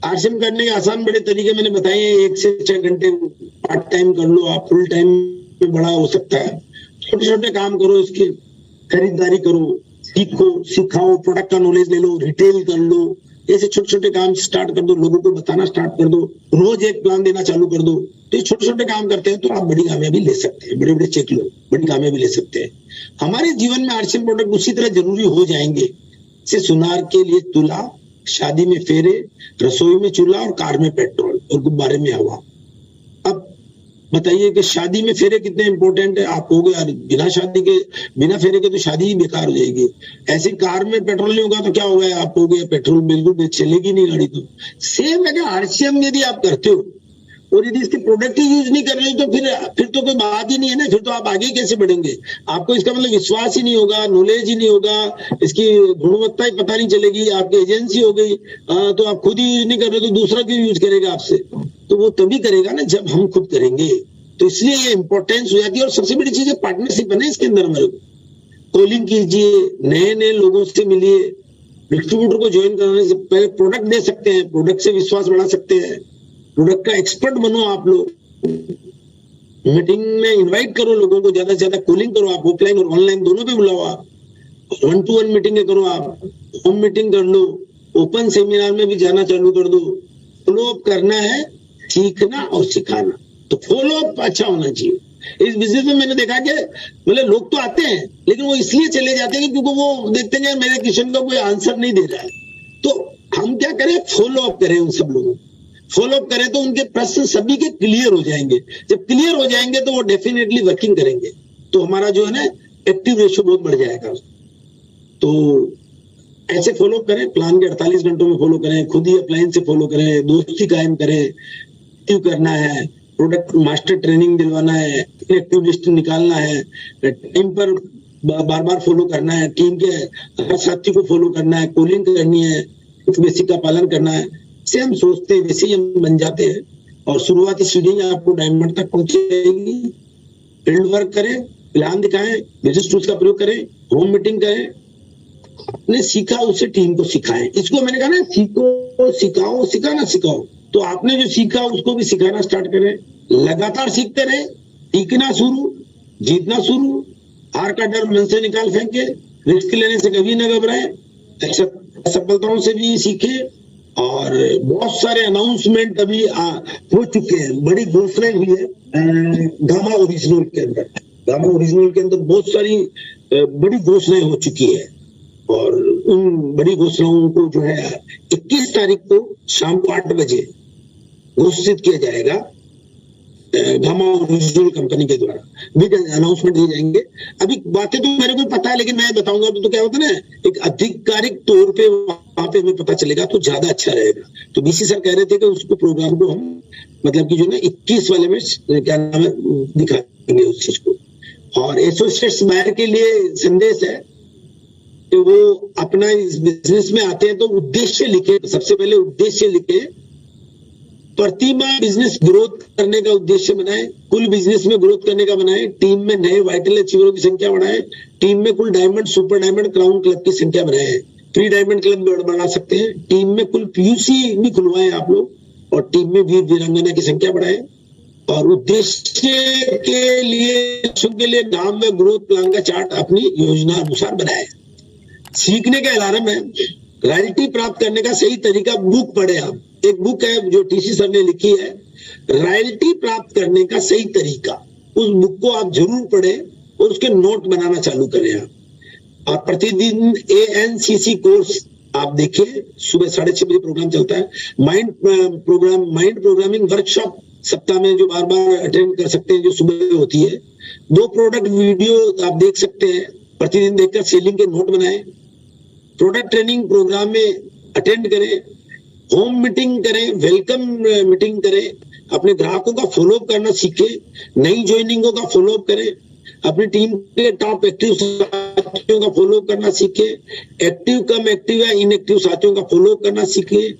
आरसीएम करने के आसान बड़े तरीके मैंने बताए हैं। 1 से 6 घंटे पार्ट टाइम कर लो, आप फुल टाइम में बड़ा हो सकता है। छोटे छोटे काम करो, इसकी खरीदारी करो, सीखो, सिखाओ, प्रोडक्ट का नॉलेज ले लो, रिटेल कर लो। ऐसे छोटे छोटे काम स्टार्ट कर दो, लोगों को बताना स्टार्ट कर दो, रोज एक प्लान देना चालू कर दो। तो ये छोटे छोटे काम करते हैं तो आप बड़ी कामयाबी ले सकते हैं। बड़े बड़े चेक लो, बड़ी कामयाबी ले सकते हैं। हमारे जीवन में आरसीएम प्रोडक्ट उसी तरह जरूरी हो जाएंगे जैसे सुनार के लिए तुला, शादी में फेरे, रसोई में चूल्हा और कार में पेट्रोल और गुब्बारे में हवा। अब बताइए कि शादी में फेरे कितने इंपॉर्टेंट है। आप कहोगे यार बिना फेरे के तो शादी ही बेकार हो जाएगी। ऐसे कार में पेट्रोल नहीं होगा तो क्या होगा, आप कहोगे पेट्रोल बिल्कुल चलेगी नहीं गाड़ी। तो सेम है कि आरसीएम यदि आप करते हो और यदि इसके प्रोडक्ट ही यूज नहीं कर रहे हो तो फिर तो कोई बात ही नहीं है ना। फिर तो आप आगे कैसे बढ़ेंगे। आपको इसका मतलब विश्वास ही नहीं होगा, नॉलेज ही नहीं होगा, इसकी गुणवत्ता ही पता नहीं चलेगी। आपकी एजेंसी हो गई तो आप खुद ही यूज नहीं कर रहे तो दूसरा क्यों यूज करेगा आपसे। तो वो तभी करेगा ना जब हम खुद करेंगे। तो इसलिए ये इंपॉर्टेंस हो जाती है। और सबसे बड़ी चीज है पार्टनरशिप है ना इसके अंदर। हमारे कॉलिंग कीजिए, नए नए लोगों से मिलिए, डिस्ट्रीब्यूटर को ज्वाइन कराने से पहले प्रोडक्ट दे सकते हैं, प्रोडक्ट से विश्वास बढ़ा सकते हैं। प्रोडक्ट का एक्सपर्ट बनो आप लोग। मीटिंग में इनवाइट करो लोगों को, ज्यादा से ज्यादा कॉलिंग करो आप, ऑफलाइन और ऑनलाइन दोनों पे बुलाओ आप। 1-to-1 मीटिंग करो आप, होम मीटिंग कर लो, ओपन सेमिनार में भी जाना चालू कर दो। फॉलो अप करना है, सीखना और सिखाना। तो फॉलो अप अच्छा होना चाहिए। इस बिजनेस में मैंने देखा कि मतलब लोग तो आते हैं लेकिन वो इसलिए चले जाते हैं क्योंकि वो देखते हैं मेरे क्वेश्चन का कोई आंसर नहीं दे रहा है। तो हम क्या करें, फॉलो अप करें उन सब लोगों को। फॉलो अप करें तो उनके प्रश्न सभी के क्लियर हो जाएंगे। जब क्लियर हो जाएंगे तो वो डेफिनेटली वर्किंग करेंगे। तो हमारा जो है ना एक्टिव रेशियो बहुत बढ़ जाएगा। तो ऐसे फॉलो करें, प्लान के 48 घंटों में फॉलो करें, खुद ही अपलाइन से फॉलो करें, दोस्ती कायम करें, एक्टिव करना है, प्रोडक्ट मास्टर ट्रेनिंग दिलवाना है, एक्टिव लिस्ट निकालना है, टाइम पर बार बार फॉलो करना है, टीम के हर साथी को फॉलो करना है, कॉलिंग करनी है, बेसिक का पालन करना है। से हम सोचते हैं वैसे ही हम बन जाते हैं और शुरुआती सीढ़ी आपको डायमंड तक पहुंचाएगी। फील्ड वर्क करें, प्लान दिखाएं, बिजनेस टूल्स का प्रयोग करें, होम मीटिंग करें, आपने सीखा उससे टीम को सिखाएं। इसको मैंने कहा ना, सीखो सिखाओ, सिखाना सिखाओ। तो आपने जो सीखा उसको भी सिखाना स्टार्ट करें, लगातार सीखते रहे, टीकना शुरू, जीतना शुरू, हार का डर मन से निकाल फेंके, रिस्क लेने से कभी न घबराए, सफलताओं से भी सीखे। और बहुत सारे अनाउंसमेंट अभी हो चुके हैं, बड़ी घोषणाएं हुई है गामा ओरिजिनल के अंदर। गामा ओरिजिनल के अंदर बहुत सारी बड़ी घोषणाएं हो चुकी है, और उन बड़ी घोषणाओं को जो है 21 तारीख को शाम को 8 बजे घोषित किया जाएगा गामा ओरिजिनल कंपनी के द्वारा, बिग अनाउंसमेंट दिए जाएंगे। अभी बातें तो मेरे को पता है, लेकिन मैं बताऊंगा तो क्या होता है ना, एक आधिकारिक तौर पे वहां पे हमें पता चलेगा तो ज्यादा अच्छा रहेगा। तो बीसी सर कह रहे थे कि उसको प्रोग्राम को हम मतलब कि जो ना 21 वाले में क्या नाम है दिखाएंगे उस चीज को। और एसोसिएट्स बायर के लिए संदेश है कि वो अपना इस बिजनेस में आते हैं तो उद्देश्य लिखे, सबसे पहले उद्देश्य लिखे, प्रतिमा बिजनेस ग्रोथ करने का उद्देश्य बनाए, कुल बिजनेस में ग्रोथ करने का बनाए, टीम में नए वाइटल अचीवरों की संख्या बढ़ाए, टीम में कुल diamond, super diamond, crown club की संख्या बढ़ाए, प्री डायमंड क्लब बढ़ा सकते हैं, टीम में कुल पीयूसी भी खुलवाए आप लोग, और टीम में वीर वीरांगना की संख्या बढ़ाए। और उद्देश्य के लिए नाम में ग्रोथ प्लान का चार्ट अपनी योजना अनुसार बनाए। सीखने का अलार्म है, रॉयल्टी प्राप्त करने का सही तरीका, बुक पढ़े आप। एक बुक है जो टीसी सर ने लिखी है, रॉयल्टी प्राप्त करने का सही तरीका, उस बुक को आप जरूर पढ़ें और उसके नोट बनाना चालू करें आप। और प्रतिदिन ANCC कोर्स आप देखिए, सुबह 6:30 बजे प्रोग्राम चलता है। माइंड प्रोग्रामिंग वर्कशॉप सप्ताह में जो बार बार अटेंड कर सकते हैं, जो सुबह होती है। 2 प्रोडक्ट वीडियो आप देख सकते हैं, प्रतिदिन देखकर सेलिंग के नोट बनाएं। प्रोडक्ट ट्रेनिंग प्रोग्राम में अटेंड करें, होम मीटिंग करें, वेलकम मीटिंग करें, अपने ग्राहकों का फॉलोअप करना सीखें, नई ज्वाइनिंगों का फॉलोअप करें, अपनी टीम के टॉप एक्टिव साथियों का फॉलोअप करना सीखें, एक्टिव कम एक्टिव या इनएक्टिव साथियों का फॉलोअप करना सीखें,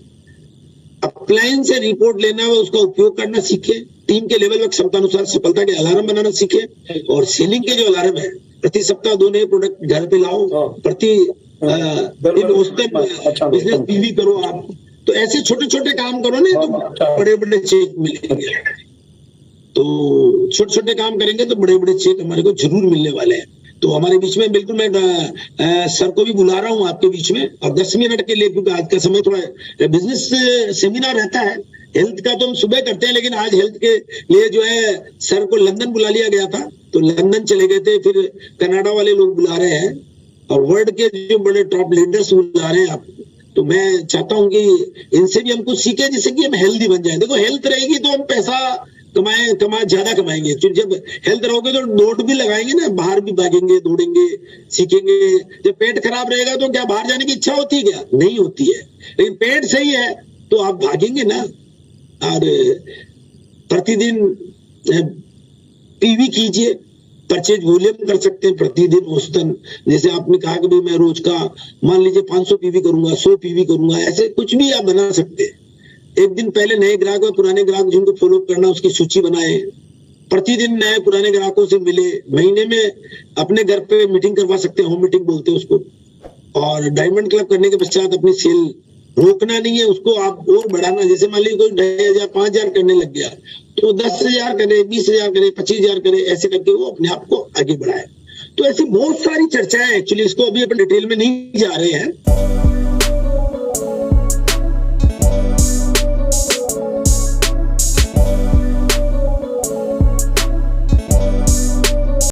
अपलाइन से रिपोर्ट लेना है उसका उपयोग करना सीखें, टीम के लेवल में क्षमता अनुसार सफलता के अलार्म बनाना सीखें। और सेलिंग के जो अलार्म है, प्रति सप्ताह 2 नए प्रोडक्ट घर पे लाओ, प्रति बिजनेस पीवी करो आप। तो ऐसे छोटे छोटे काम करो ना तो बड़े बड़े चेक मिलेंगे। तो छोटे छोटे काम करेंगे तो बड़े बड़े चेक हमारे को जरूर मिलने वाले हैं। तो हमारे बीच में बिल्कुल मैं सर को भी बुला रहा हूँ आपके बीच में, और 10 मिनट के लिए, क्योंकि आज का समय थोड़ा बिजनेस सेमिनार रहता है। हेल्थ का तो हम सुबह करते हैं, लेकिन आज हेल्थ के लिए जो है सर को लंदन बुला लिया गया था, तो लंदन चले गए थे। फिर कनाडा वाले लोग बुला रहे हैं और वर्ल्ड के जो बड़े टॉप लीडर्स बुला रहे हैं आप। तो मैं चाहता हूँ कि इनसे भी हम कुछ सीखे, जिससे कि हम हेल्दी बन जाए। देखो, हेल्थ रहेगी तो हम पैसा ज्यादा कमाएंगे। जब हेल्थ रहोगे तो दौड़ भी लगाएंगे ना, बाहर भी भागेंगे, दौड़ेंगे, सीखेंगे। जब पेट खराब रहेगा तो क्या बाहर जाने की इच्छा होती है? क्या नहीं होती है। लेकिन पेट सही है तो आप भागेंगे ना। और प्रतिदिन पीवी कीजिए, परचेज वॉल्यूम कर सकते हैं प्रतिदिन औसतन। जैसे आपने कहा कि भाई मैं रोज का मान लीजिए 500 पीवी करूंगा, 100 पीवी करूंगा, ऐसे कुछ भी आप बना सकते हैं। एक दिन पहले नए ग्राहक और पुराने ग्राहक जिनको फॉलो करना उसकी सूची बनाए, प्रतिदिन नए पुराने ग्राहकों से मिले, महीने में अपने घर पे मीटिंग करवा सकते हैं, होम मीटिंग बोलते हैं उसको। और डायमंड क्लब करने के पश्चात अपनी सेल रोकना नहीं है, उसको आप और बढ़ाना। जैसे मान लीजिए कोई 2,500 5,000 करने लग गया तो 10,000 करे, 20,000 करे, 25,000 करे, ऐसे करके वो अपने आप को आगे बढ़ाए। तो ऐसी बहुत सारी चर्चाएं, एक्चुअली इसको अभी अपन डिटेल में नहीं जा रहे हैं।